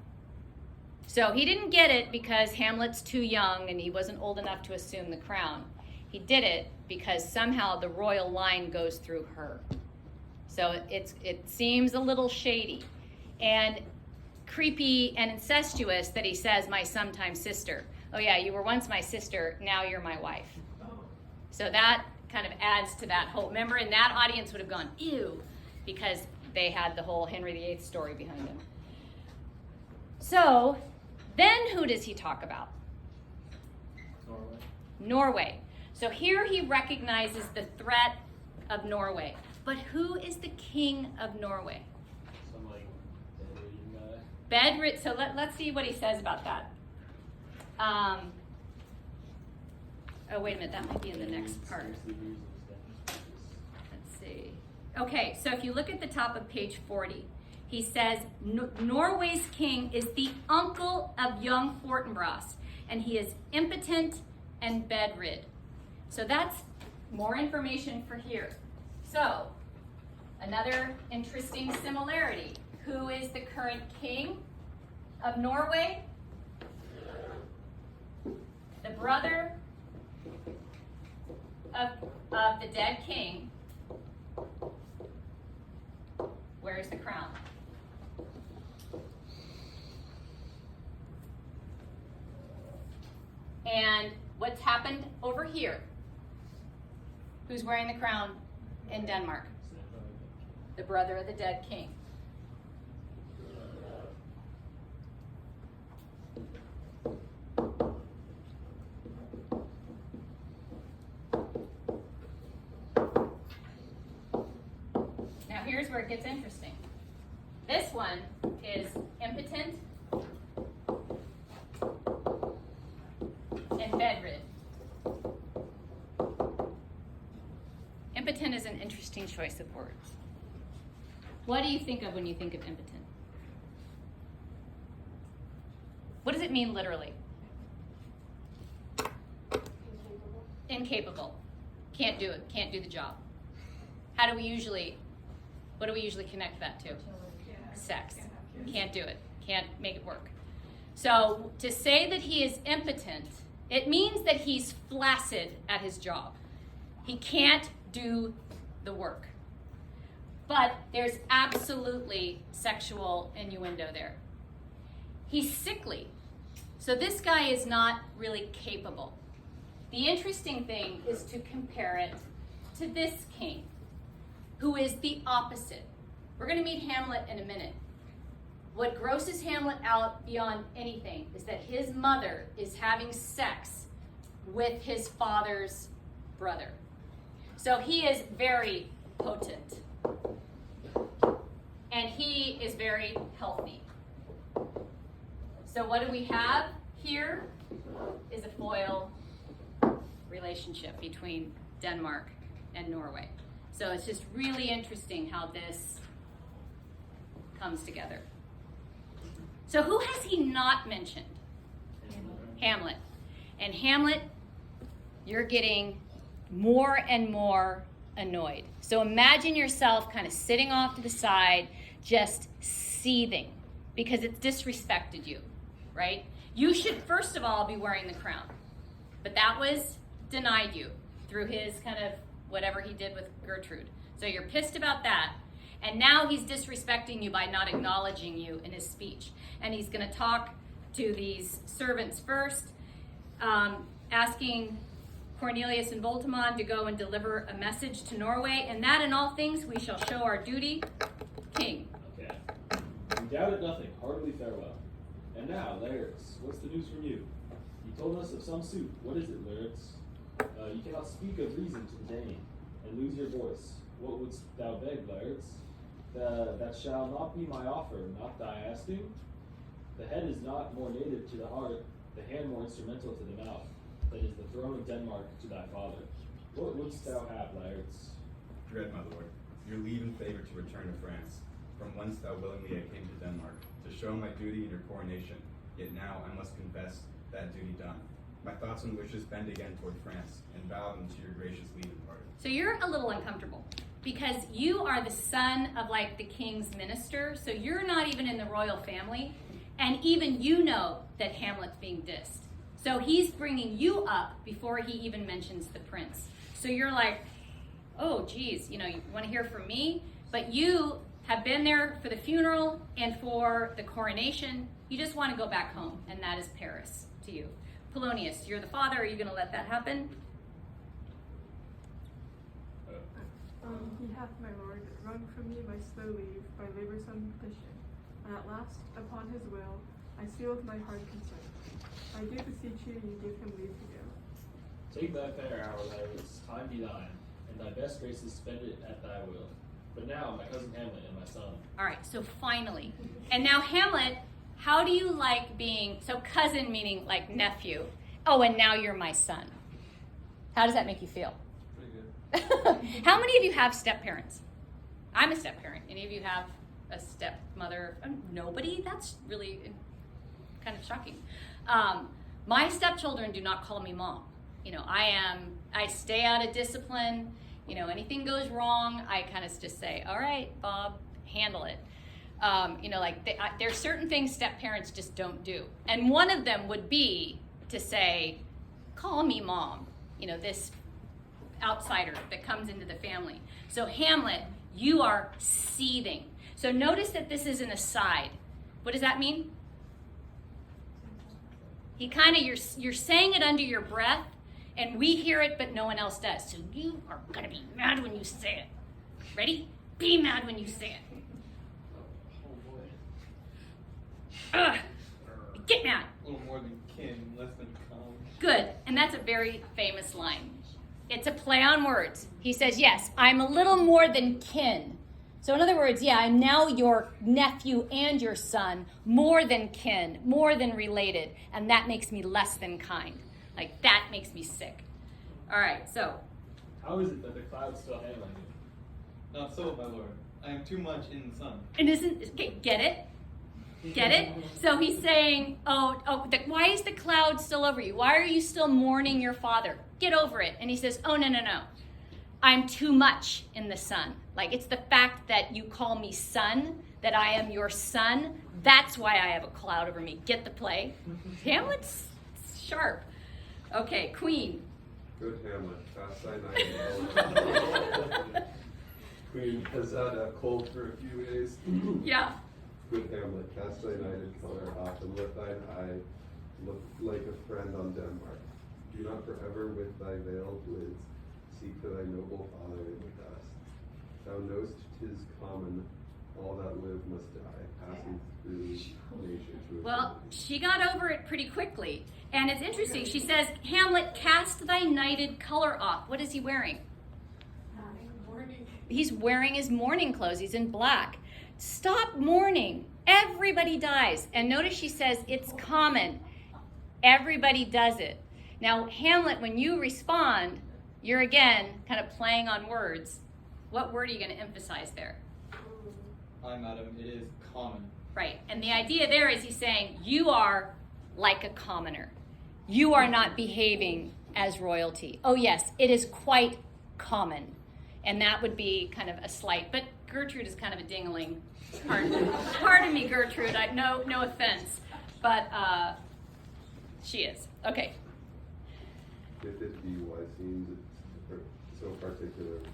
So he didn't get it because Hamlet's too young and he wasn't old enough to assume the crown. He did it because somehow the royal line goes through her. So it seems a little shady and creepy and incestuous that he says, my sometime sister. Oh yeah, you were once my sister, now you're my wife. So that kind of adds to that whole, remember, and that audience would have gone, ew, because they had the whole Henry VIII story behind them. So then who does he talk about? Norway. So here he recognizes the threat of Norway. But who is the king of Norway? Some like bedridden guy. Bedridden. So let's see what he says about that. Oh, wait a minute. That might be in the next part. Let's see. Okay, so if you look at the top of page 40, he says, Norway's king is the uncle of young Fortinbras. and he is impotent and bedrid. So that's more information for here. So, another interesting similarity. Who is the current king of Norway? The brother of the dead king. Where's the crown? And what's happened over here? Who's wearing the crown in Denmark? The brother of the dead king. Now here's where it gets interesting. This one is impotent and bedrid. Impotent is an interesting choice of words. What do you think of when you think of impotent? What does it mean literally? Incapable. Can't do it. Can't do the job. What do we usually connect that to? Sex. Can't do it. Can't make it work. So to say that he is impotent, it means that he's flaccid at his job. He can't do the work. But there's absolutely sexual innuendo there. He's sickly. So this guy is not really capable. The interesting thing is to compare it to this king, who is the opposite. We're going to meet Hamlet in a minute. What grosses Hamlet out beyond anything is that his mother is having sex with his father's brother. So he is very potent. And he is very healthy. So what do we have here is a foil relationship between Denmark and Norway. So it's just really interesting how this comes together. So who has he not mentioned? Hamlet. And Hamlet, you're getting more and more annoyed. So imagine yourself kind of sitting off to the side, just seething, because it's disrespected you, right? You should first of all be wearing the crown. But that was denied you through his kind of whatever he did with Gertrude. So you're pissed about that. And now he's disrespecting you by not acknowledging you in his speech. And he's going to talk to these servants first, asking Cornelius and Voltimand to go and deliver a message to Norway. And that in all things we shall show our duty, King. Okay. We doubted nothing. Heartily farewell. And now, Laertes, what's the news from you? You told us of some suit. What is it, Laertes? You cannot speak of reason to the Dane, and lose your voice. What wouldst thou beg, Laertes? That shall not be my offer, not thy asking. The head is not more native to the heart, the hand more instrumental to the mouth. That is the throne of Denmark to thy father. What wouldst thou have, Laertes? Dread, my lord, your leave and favor to return to France, from whence thou willingly I came to Denmark, to show my duty in your coronation. Yet now I must confess that duty done. My thoughts and wishes bend again toward France, and bow them to your gracious leave and pardon. So you're a little uncomfortable because you are the son of like the king's minister, so you're not even in the royal family, and even you know that Hamlet's being dissed. So he's bringing you up before he even mentions the prince. So you're like, oh geez, you want to hear from me? But you have been there for the funeral and for the coronation. You just want to go back home, and that is Paris to you. Polonius, you're the father. Are you going to let that happen? He hath, my lord, wrung from me my slow leave by laboursome petition, and at last, upon his will, I seal with my heart consent. I do beseech you give him leave to go. Take thy fair hour, Laertes, time be thine, and thy best graces spend it at thy will. But now, my cousin Hamlet and my son. All right, so finally. And now Hamlet, how do you like being, so cousin meaning like nephew. Oh, and now you're my son. How does that make you feel? Pretty good. How many of you have step-parents? I'm a step-parent. Any of you have a stepmother? Nobody? That's really kind of shocking. My stepchildren do not call me mom. You know, I stay out of discipline. You know, anything goes wrong, I kind of just say, all right, Bob, handle it. You know, like there's certain things step parents just don't do. And one of them would be to say, call me mom. You know, this outsider that comes into the family. So Hamlet, you are seething. So notice that this is an aside. What does that mean? He kind of, you're saying it under your breath, and we hear it, but no one else does. So you are gonna be mad when you say it. Ready? Be mad when you say it. Ugh. Get mad. A little more than kin, less than calm. Good, and that's a very famous line. It's a play on words. He says, yes, I'm a little more than kin. So in other words, yeah, I'm now your nephew and your son, more than kin, more than related, and that makes me less than kind. Like, that makes me sick. All right, so. How is it that the clouds still hang on you? Not so, my lord. I am too much in the sun. And okay, get it? Get it? So he's saying, why is the cloud still over you? Why are you still mourning your father? Get over it. And he says, oh, no. I'm too much in the sun. Like, it's the fact that you call me son, that I am your son. That's why I have a cloud over me. Get the play? Hamlet's sharp. Okay, Queen. Good Hamlet, cast thy night. Queen has had a cold for a few days. Yeah. Good Hamlet, cast thy nighted color off, and let thine eye look like a friend on Denmark. Do not forever with thy veiled lids seek to thy noble father in the dust. Thou know'st 'tis common, all that live must die, passing through nature to Well, she got over it pretty quickly. And it's interesting. She says, Hamlet, cast thy nighted color off. What is he wearing? He's wearing his mourning clothes. He's in black. Stop mourning. Everybody dies. And notice she says it's common. Everybody does it. Now, Hamlet, when you respond, you're again kind of playing on words. What word are you going to emphasize there? Aye, madam, it is common. Right. And the idea there is he's saying you are like a commoner. You are not behaving as royalty. Oh, yes, it is quite common. And that would be kind of a slight. But Gertrude is kind of a dingling. Pardon me, Gertrude. No offense. But she is. Okay. If it be why seems it's so particularly.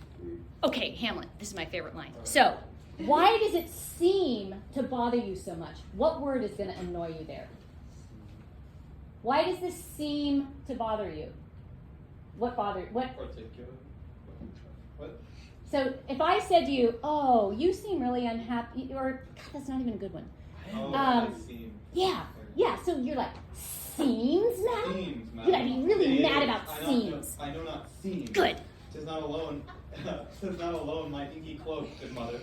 Okay, Hamlet. This is my favorite line. So, why does it seem to bother you so much? What word is going to annoy you there? Why does this seem to bother you? What? Particular. What? So if I said to you, oh, you seem really unhappy, or, God, that's not even a good one. Oh, I seem. Yeah, so you're like, seems, madam? Seems, madam. You're going to be really It mad is. about seems. I know not seems. Good. 'Tis not alone my inky cloak, good mother,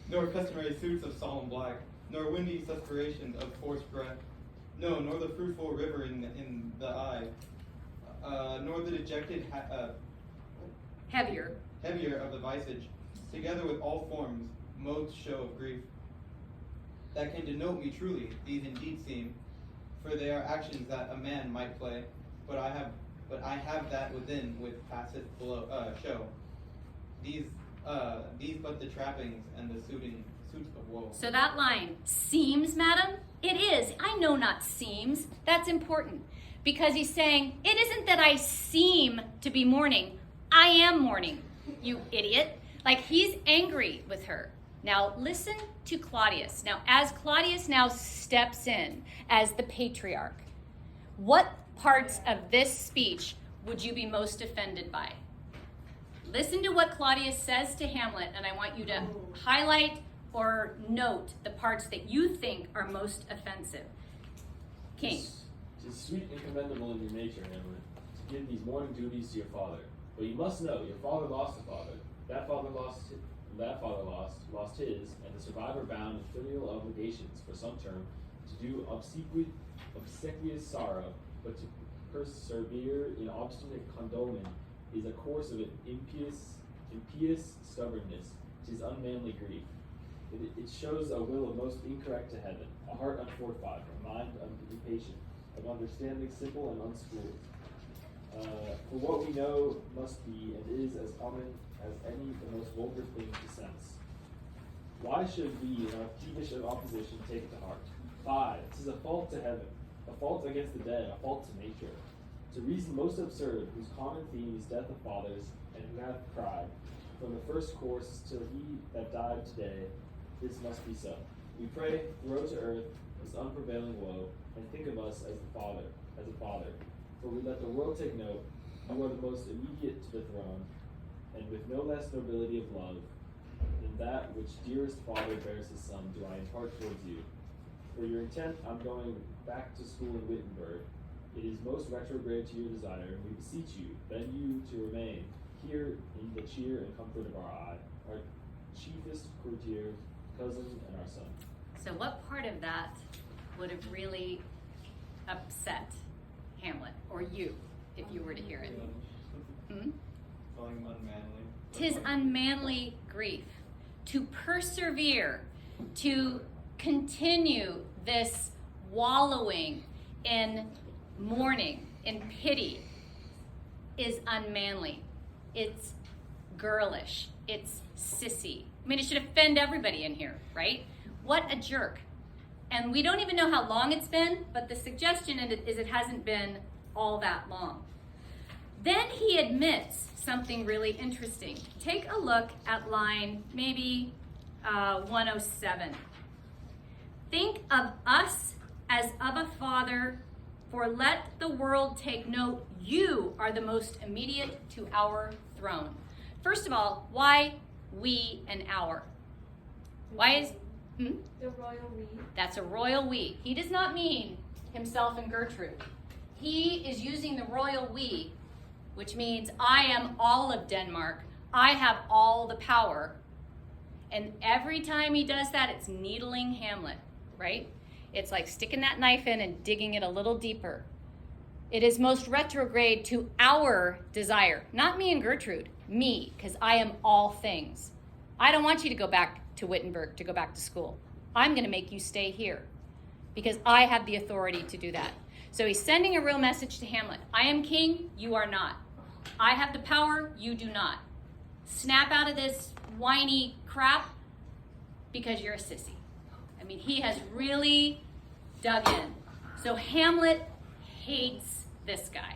nor customary suits of solemn black, nor windy suspirations of forced breath, no, nor the fruitful river in the eye, nor the dejected heavier of the visage, together with all forms, modes show of grief, that can denote me truly, these indeed seem, for they are actions that a man might play, but I have that within with passive show. These but the trappings and the suits of woe. So that line, seems, madam? It is. I know not seems. That's important. Because he's saying, it isn't that I seem to be mourning. I am mourning, you idiot. Like, he's angry with her. Now, listen to Claudius. Now, as Claudius now steps in as the patriarch, what parts of this speech would you be most offended by? Listen to what Claudius says to Hamlet, and I want you to highlight or note the parts that you think are most offensive. King. Tis sweet and commendable in your nature, Hamlet, to give these mourning duties to your father. But you must know, your father lost a father. That father lost his, and the survivor bound in filial obligations for some term to do obsequious sorrow, but to persevere in obstinate condolement is a course of impious stubbornness. 'Tis unmanly grief. It shows a will most incorrect to heaven, a heart unfortified, a mind impatient, of understanding simple and unschooled. For what we know must be and is as common as any the most vulgar thing to sense. Why should we, in our peevish opposition, take it to heart? 5. 'Tis a fault to heaven, a fault against the dead, a fault to nature. To reason most absurd, whose common theme is death of fathers, and who hath cried, from the first course till he that died today, this must be so. We pray, throw to earth this unprevailing woe, and think of us as a father. For we let the world take note, you are the most immediate to the throne, and with no less nobility of love than that which dearest father bears his son, do I impart towards you. For your intent, I'm going back to school in Wittenberg. It is most retrograde to your desire, and we beseech you, then you to remain here in the cheer and comfort of our eye, our chiefest courtier, cousin, and our son. So what part of that would have really upset Hamlet, or you, if you were to hear it? Calling him unmanly. 'Tis unmanly grief. To persevere, to continue this wallowing in mourning, in pity, is unmanly. It's girlish. It's sissy. I mean, it should offend everybody in here, right? What a jerk. And we don't even know how long it's been, but the suggestion is it hasn't been all that long. Then he admits something really interesting. Take a look at line maybe 107. Think of us as of a father, for let the world take note, you are the most immediate to our throne. First of all, why we and our? Why is... The royal we. That's a royal we. He does not mean himself and Gertrude. He is using the royal we, which means I am all of Denmark. I have all the power. And every time he does that, it's needling Hamlet, right? It's like sticking that knife in and digging it a little deeper. It is most retrograde to our desire, not me and Gertrude, me, because I am all things. I don't want you to go back to Wittenberg, to go back to school. I'm going to make you stay here because I have the authority to do that. So he's sending a real message to Hamlet. I am king, you are not. I have the power, you do not. Snap out of this whiny crap because you're a sissy. I mean, he has really dug in. So Hamlet hates this guy.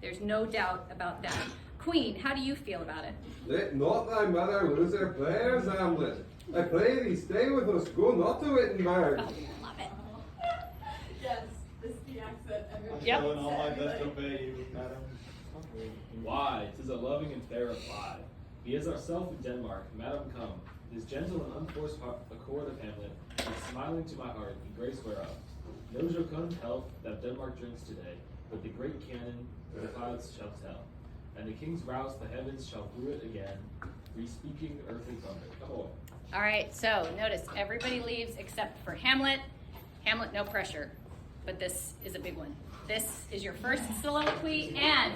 There's no doubt about that. Queen, how do you feel about it? Let not thy mother lose her players, Hamlet. I pray thee stay with us, go not to Wittenberg. Oh, love it. Yes, this is the accent everyone Yep. Showing all my best to obey you, madam. Why, 'tis a loving and fair reply. Be as ourself in Denmark, madam come. This gentle and unforced accord of Hamlet is smiling to my heart in grace whereof. No jocund health that Denmark drinks today, but the great cannon the clouds shall tell. And the king's rouse the heavens shall brew it again, re-speaking earthly thunder. Come on. All right, so notice everybody leaves except for Hamlet. Hamlet, no pressure, but this is a big one. This is your first soliloquy, and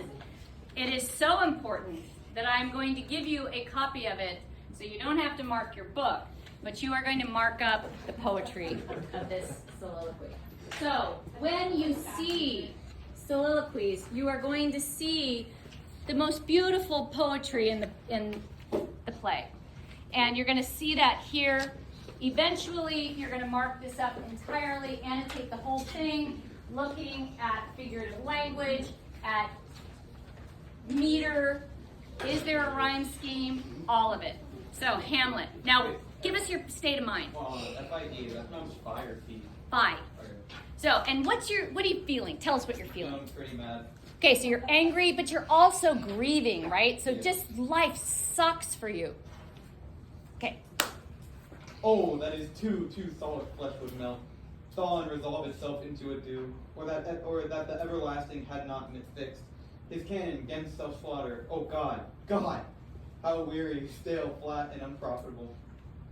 it is so important that I'm going to give you a copy of it so you don't have to mark your book, but you are going to mark up the poetry of this soliloquy. So when you see soliloquies, you are going to see the most beautiful poetry in the play. And you're going to see that here. Eventually, you're going to mark this up entirely, annotate the whole thing, looking at figurative language, at meter, is there a rhyme scheme, all of it. So, Hamlet. Now, give us your state of mind. Well, FID, that sounds fire feet. Fine. So, and what are you feeling? Tell us what you're feeling. I'm pretty mad. Okay, so you're angry, but you're also grieving, right? So just life sucks for you. Okay. Oh, that is too solid flesh would melt, thaw and resolve itself into a dew, or that the everlasting had not fixed his cannon against self-slaughter. Oh God, how weary, stale, flat, and unprofitable.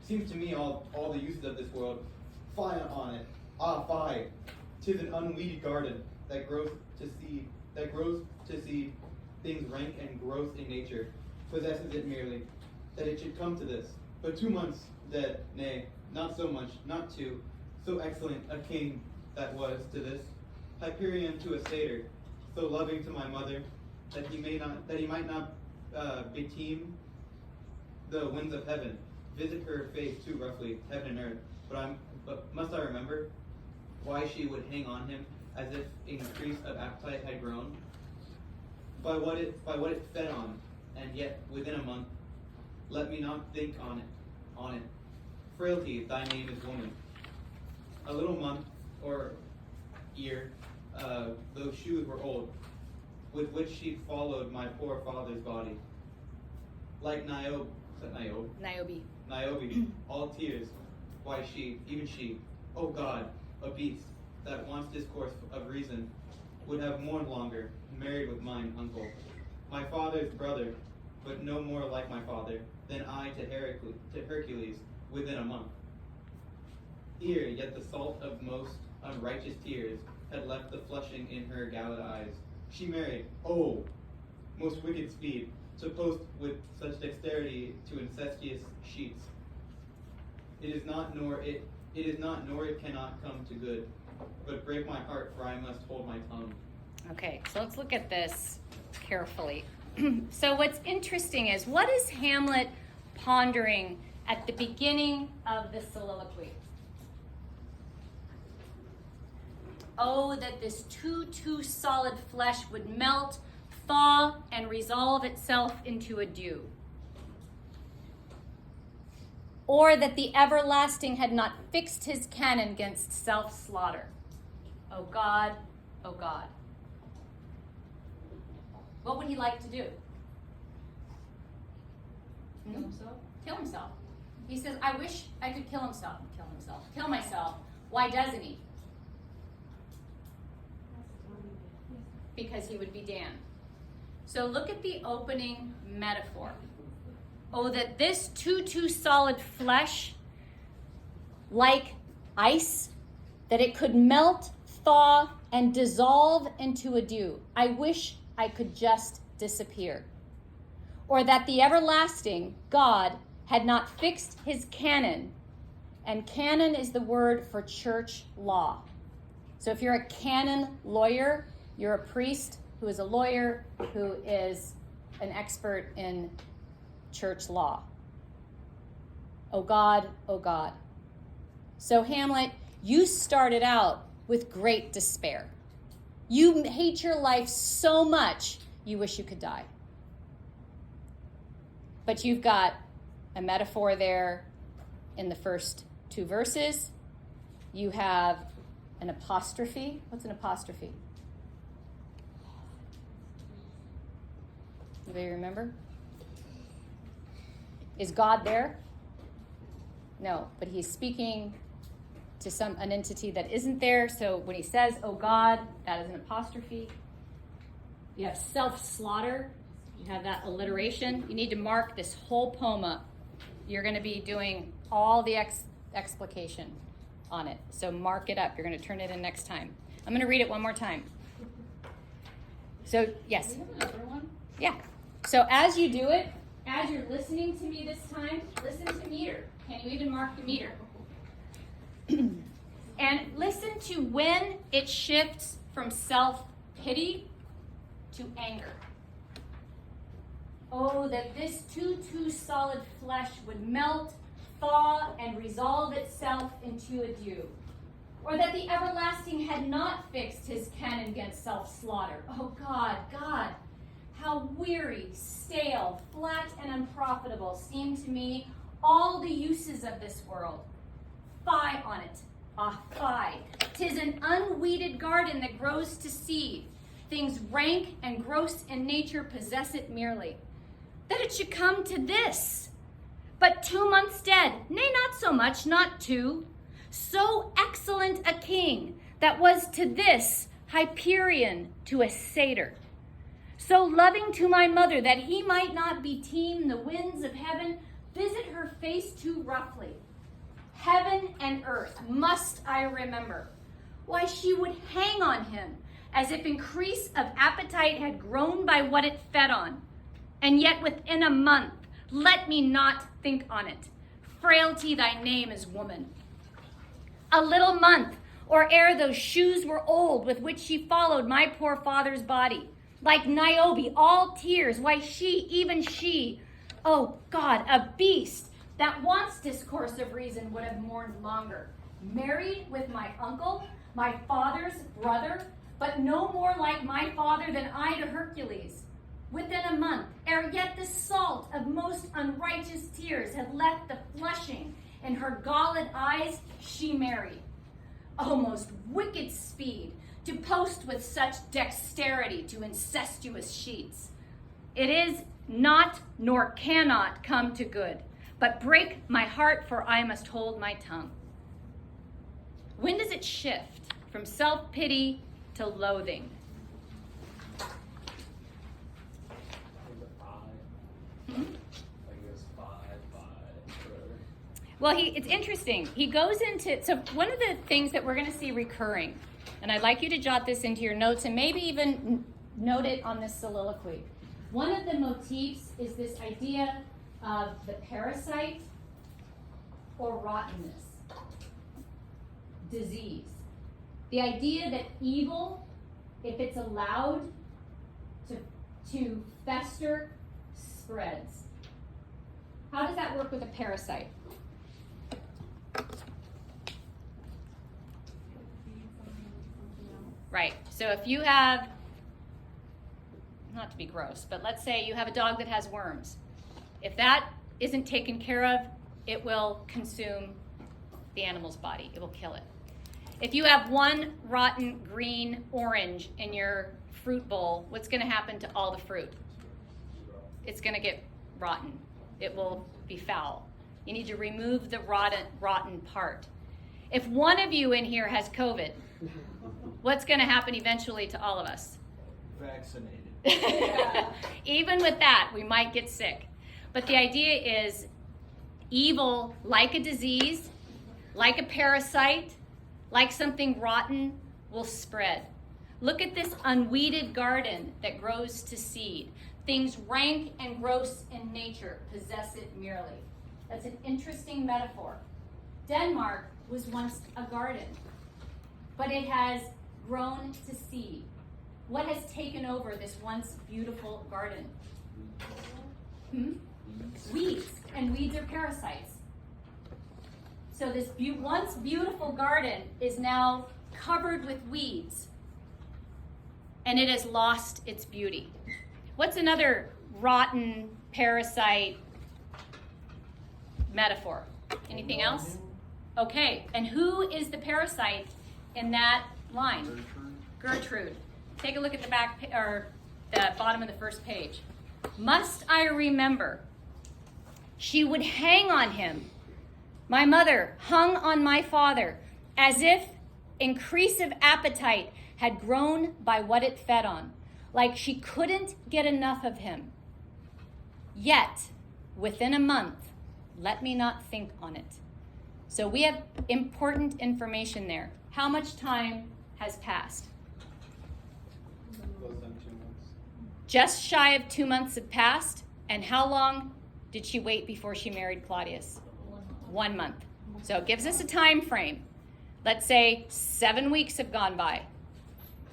Seems to me all the uses of this world, fie on it, ah fie. 'Tis an unweeded garden that grows to seed things rank and gross in nature, possesses it merely, that it should come to this. But 2 months dead, nay, not so much, not 2, so excellent a king that was to this. Hyperion to a satyr, so loving to my mother, that he might not beteem the winds of heaven, visit her face too roughly, heaven and earth. But must I remember why she would hang on him as if increase of appetite had grown? By what it fed on, and yet within a month, let me not think on it. Frailty, thy name is woman. A little month or year, those shoes were old, with which she followed my poor father's body. Like Niobe, is that Niobe? Niobe. Niobe, all tears. Why even she, oh God, a beast, that once discourse of reason, would have mourned longer, married with mine uncle. My father's brother, but no more like my father, than I to Hercules within a month. Ere yet the salt of most unrighteous tears had left the flushing in her gallant eyes. She married, oh, most wicked speed, to post with such dexterity to incestuous sheets. It is not, nor it cannot come to good, but break my heart, for I must hold my tongue. Okay, so let's look at this carefully. So what's interesting is, what is Hamlet pondering at the beginning of the soliloquy? Oh, that this too solid flesh would melt, thaw, and resolve itself into a dew. Or that the everlasting had not fixed his cannon against self-slaughter. Oh God, oh God. What would he like to do? Kill himself? Kill himself. He says, I wish I could kill myself. Why doesn't he? Because he would be damned. So look at the opening metaphor. Oh, that this too solid flesh, like ice, that it could melt, thaw, and dissolve into a dew. I wish I could just disappear. Or that the everlasting God had not fixed his canon, and canon is the word for church law. So if you're a canon lawyer, you're a priest who is a lawyer who is an expert in church law. Oh God, oh God. So Hamlet, you started out with great despair. You hate your life so much, you wish you could die. But you've got a metaphor there in the first two verses. You have an apostrophe. What's an apostrophe? Anybody remember? Is God there? No, but he's speaking to an entity that isn't there. So when he says, oh God, that is an apostrophe. You have self-slaughter. You have that alliteration. You need to mark this whole poem up. You're going to be doing all the explication on it. So mark it up. You're going to turn it in next time. I'm going to read it one more time. So, yes. Do we have another one? Yeah. So as you do it, as you're listening to me this time, listen to meter. Can you even mark the meter? And listen to when it shifts from self-pity to anger. Oh, that this too solid flesh would melt, thaw, and resolve itself into a dew. Or that the everlasting had not fixed his canon against self-slaughter. Oh God, God, how weary, stale, flat, and unprofitable seem to me all the uses of this world. Fie on it, ah fie. 'Tis an unweeded garden that grows to seed. Things rank and gross in nature possess it merely. That it should come to this. But 2 months dead, nay, not so much, not 2. So excellent a king that was to this Hyperion to a satyr. So loving to my mother that he might not beteem the winds of heaven, visit her face too roughly. Heaven and earth must I remember. Why she would hang on him as if increase of appetite had grown by what it fed on. And yet within a month, let me not think on it. Frailty, thy name is woman. A little month or ere those shoes were old with which she followed my poor father's body. Like Niobe, all tears, why she, even she, oh God, a beast that once discourse of reason would have mourned longer. Married with my uncle, my father's brother, but no more like my father than I to Hercules. Within a month, ere yet the salt of most unrighteous tears had left the flushing in her galled eyes, she married. O most wicked speed, to post with such dexterity to incestuous sheets. It is not nor cannot come to good, but break my heart, for I must hold my tongue. When does it shift from self-pity to loathing? Well, it's interesting. He goes into, so one of the things that we're going to see recurring, and I'd like you to jot this into your notes and maybe even note it on this soliloquy. One of the motifs is this idea of the parasite or rottenness, disease. The idea that evil, if it's allowed to fester, spreads. How does that work with a parasite? Right. So if you have, not to be gross, but let's say you have a dog that has worms. If that isn't taken care of, it will consume the animal's body. It will kill it. If you have one rotten green orange in your fruit bowl, what's going to happen to all the fruit? It's going to get rotten. It will be foul. You need to remove the rotten part. If one of you in here has COVID, what's going to happen eventually to all of us? Vaccinated. Even with that, we might get sick. But the idea is evil, like a disease, like a parasite, like something rotten, will spread. Look at this unweeded garden that grows to seed. Things rank and gross in nature possess it merely. That's an interesting metaphor. Denmark was once a garden, but it has grown to seed. What has taken over this once beautiful garden? Weeds, and weeds are parasites. So this once beautiful garden is now covered with weeds, and it has lost its beauty. What's another rotten parasite metaphor? Anything else? Okay, and who is the parasite in that line? Gertrude. Take a look at the back or the bottom of the first page. Must I remember? She would hang on him. My mother hung on my father, as if increase of appetite had grown by what it fed on, like she couldn't get enough of him. Yet, within a month, let me not think on it. So we have important information there. How much time has passed? Less than 2 months. Just shy of 2 months have passed. And how long did she wait before she married Claudius? 1 month. So it gives us a time frame. Let's say 7 weeks have gone by.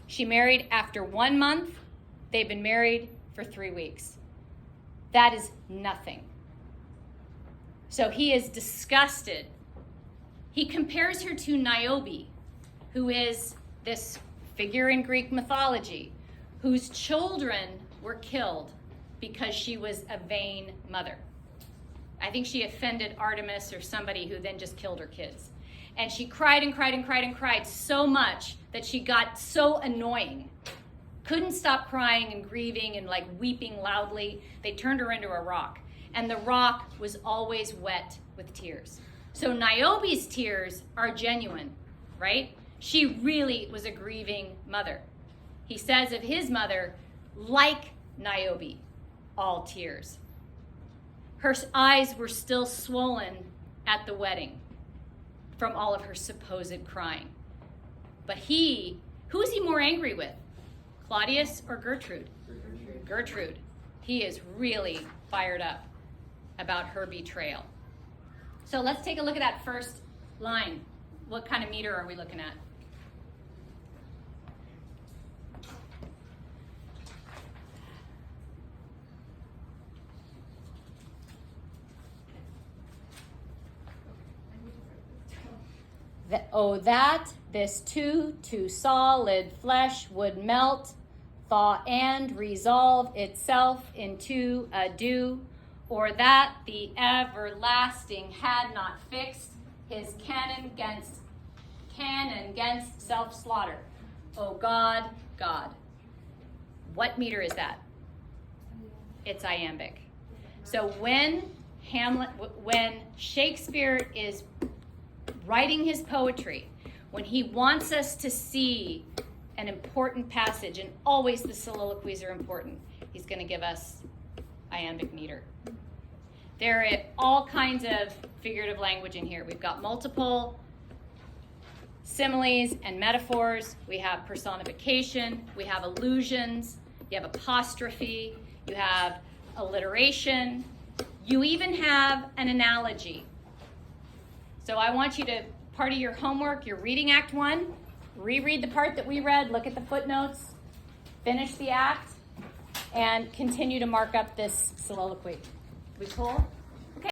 She married after 1 month. They've been married for 3 weeks. That is nothing. So he is disgusted. He compares her to Niobe, who is this figure in Greek mythology, whose children were killed because she was a vain mother. I think she offended Artemis or somebody who then just killed her kids. And she cried and cried and cried and cried so much that she got so annoying. Couldn't stop crying and grieving and like weeping loudly. They turned her into a rock. And the rock was always wet with tears. So Niobe's tears are genuine, right? She really was a grieving mother. He says of his mother, like Niobe, all tears. Her eyes were still swollen at the wedding from all of her supposed crying. But who is he more angry with? Claudius or Gertrude? Gertrude. He is really fired up about her betrayal. So let's take a look at that first line. What kind of meter are we looking at? That this too solid flesh would melt, thaw, and resolve itself into a dew, or that the everlasting had not fixed his canon against self-slaughter. O God, God. What meter is that? It's iambic. So when Shakespeare is writing his poetry, when he wants us to see an important passage, and always the soliloquies are important, he's going to give us iambic meter. There are all kinds of figurative language in here. We've got multiple similes and metaphors. We have personification. We have allusions. You have apostrophe. You have alliteration. You even have an analogy. So I want you to, part of your homework, you're reading Act 1, reread the part that we read, look at the footnotes, finish the act, and continue to mark up this soliloquy. We cool?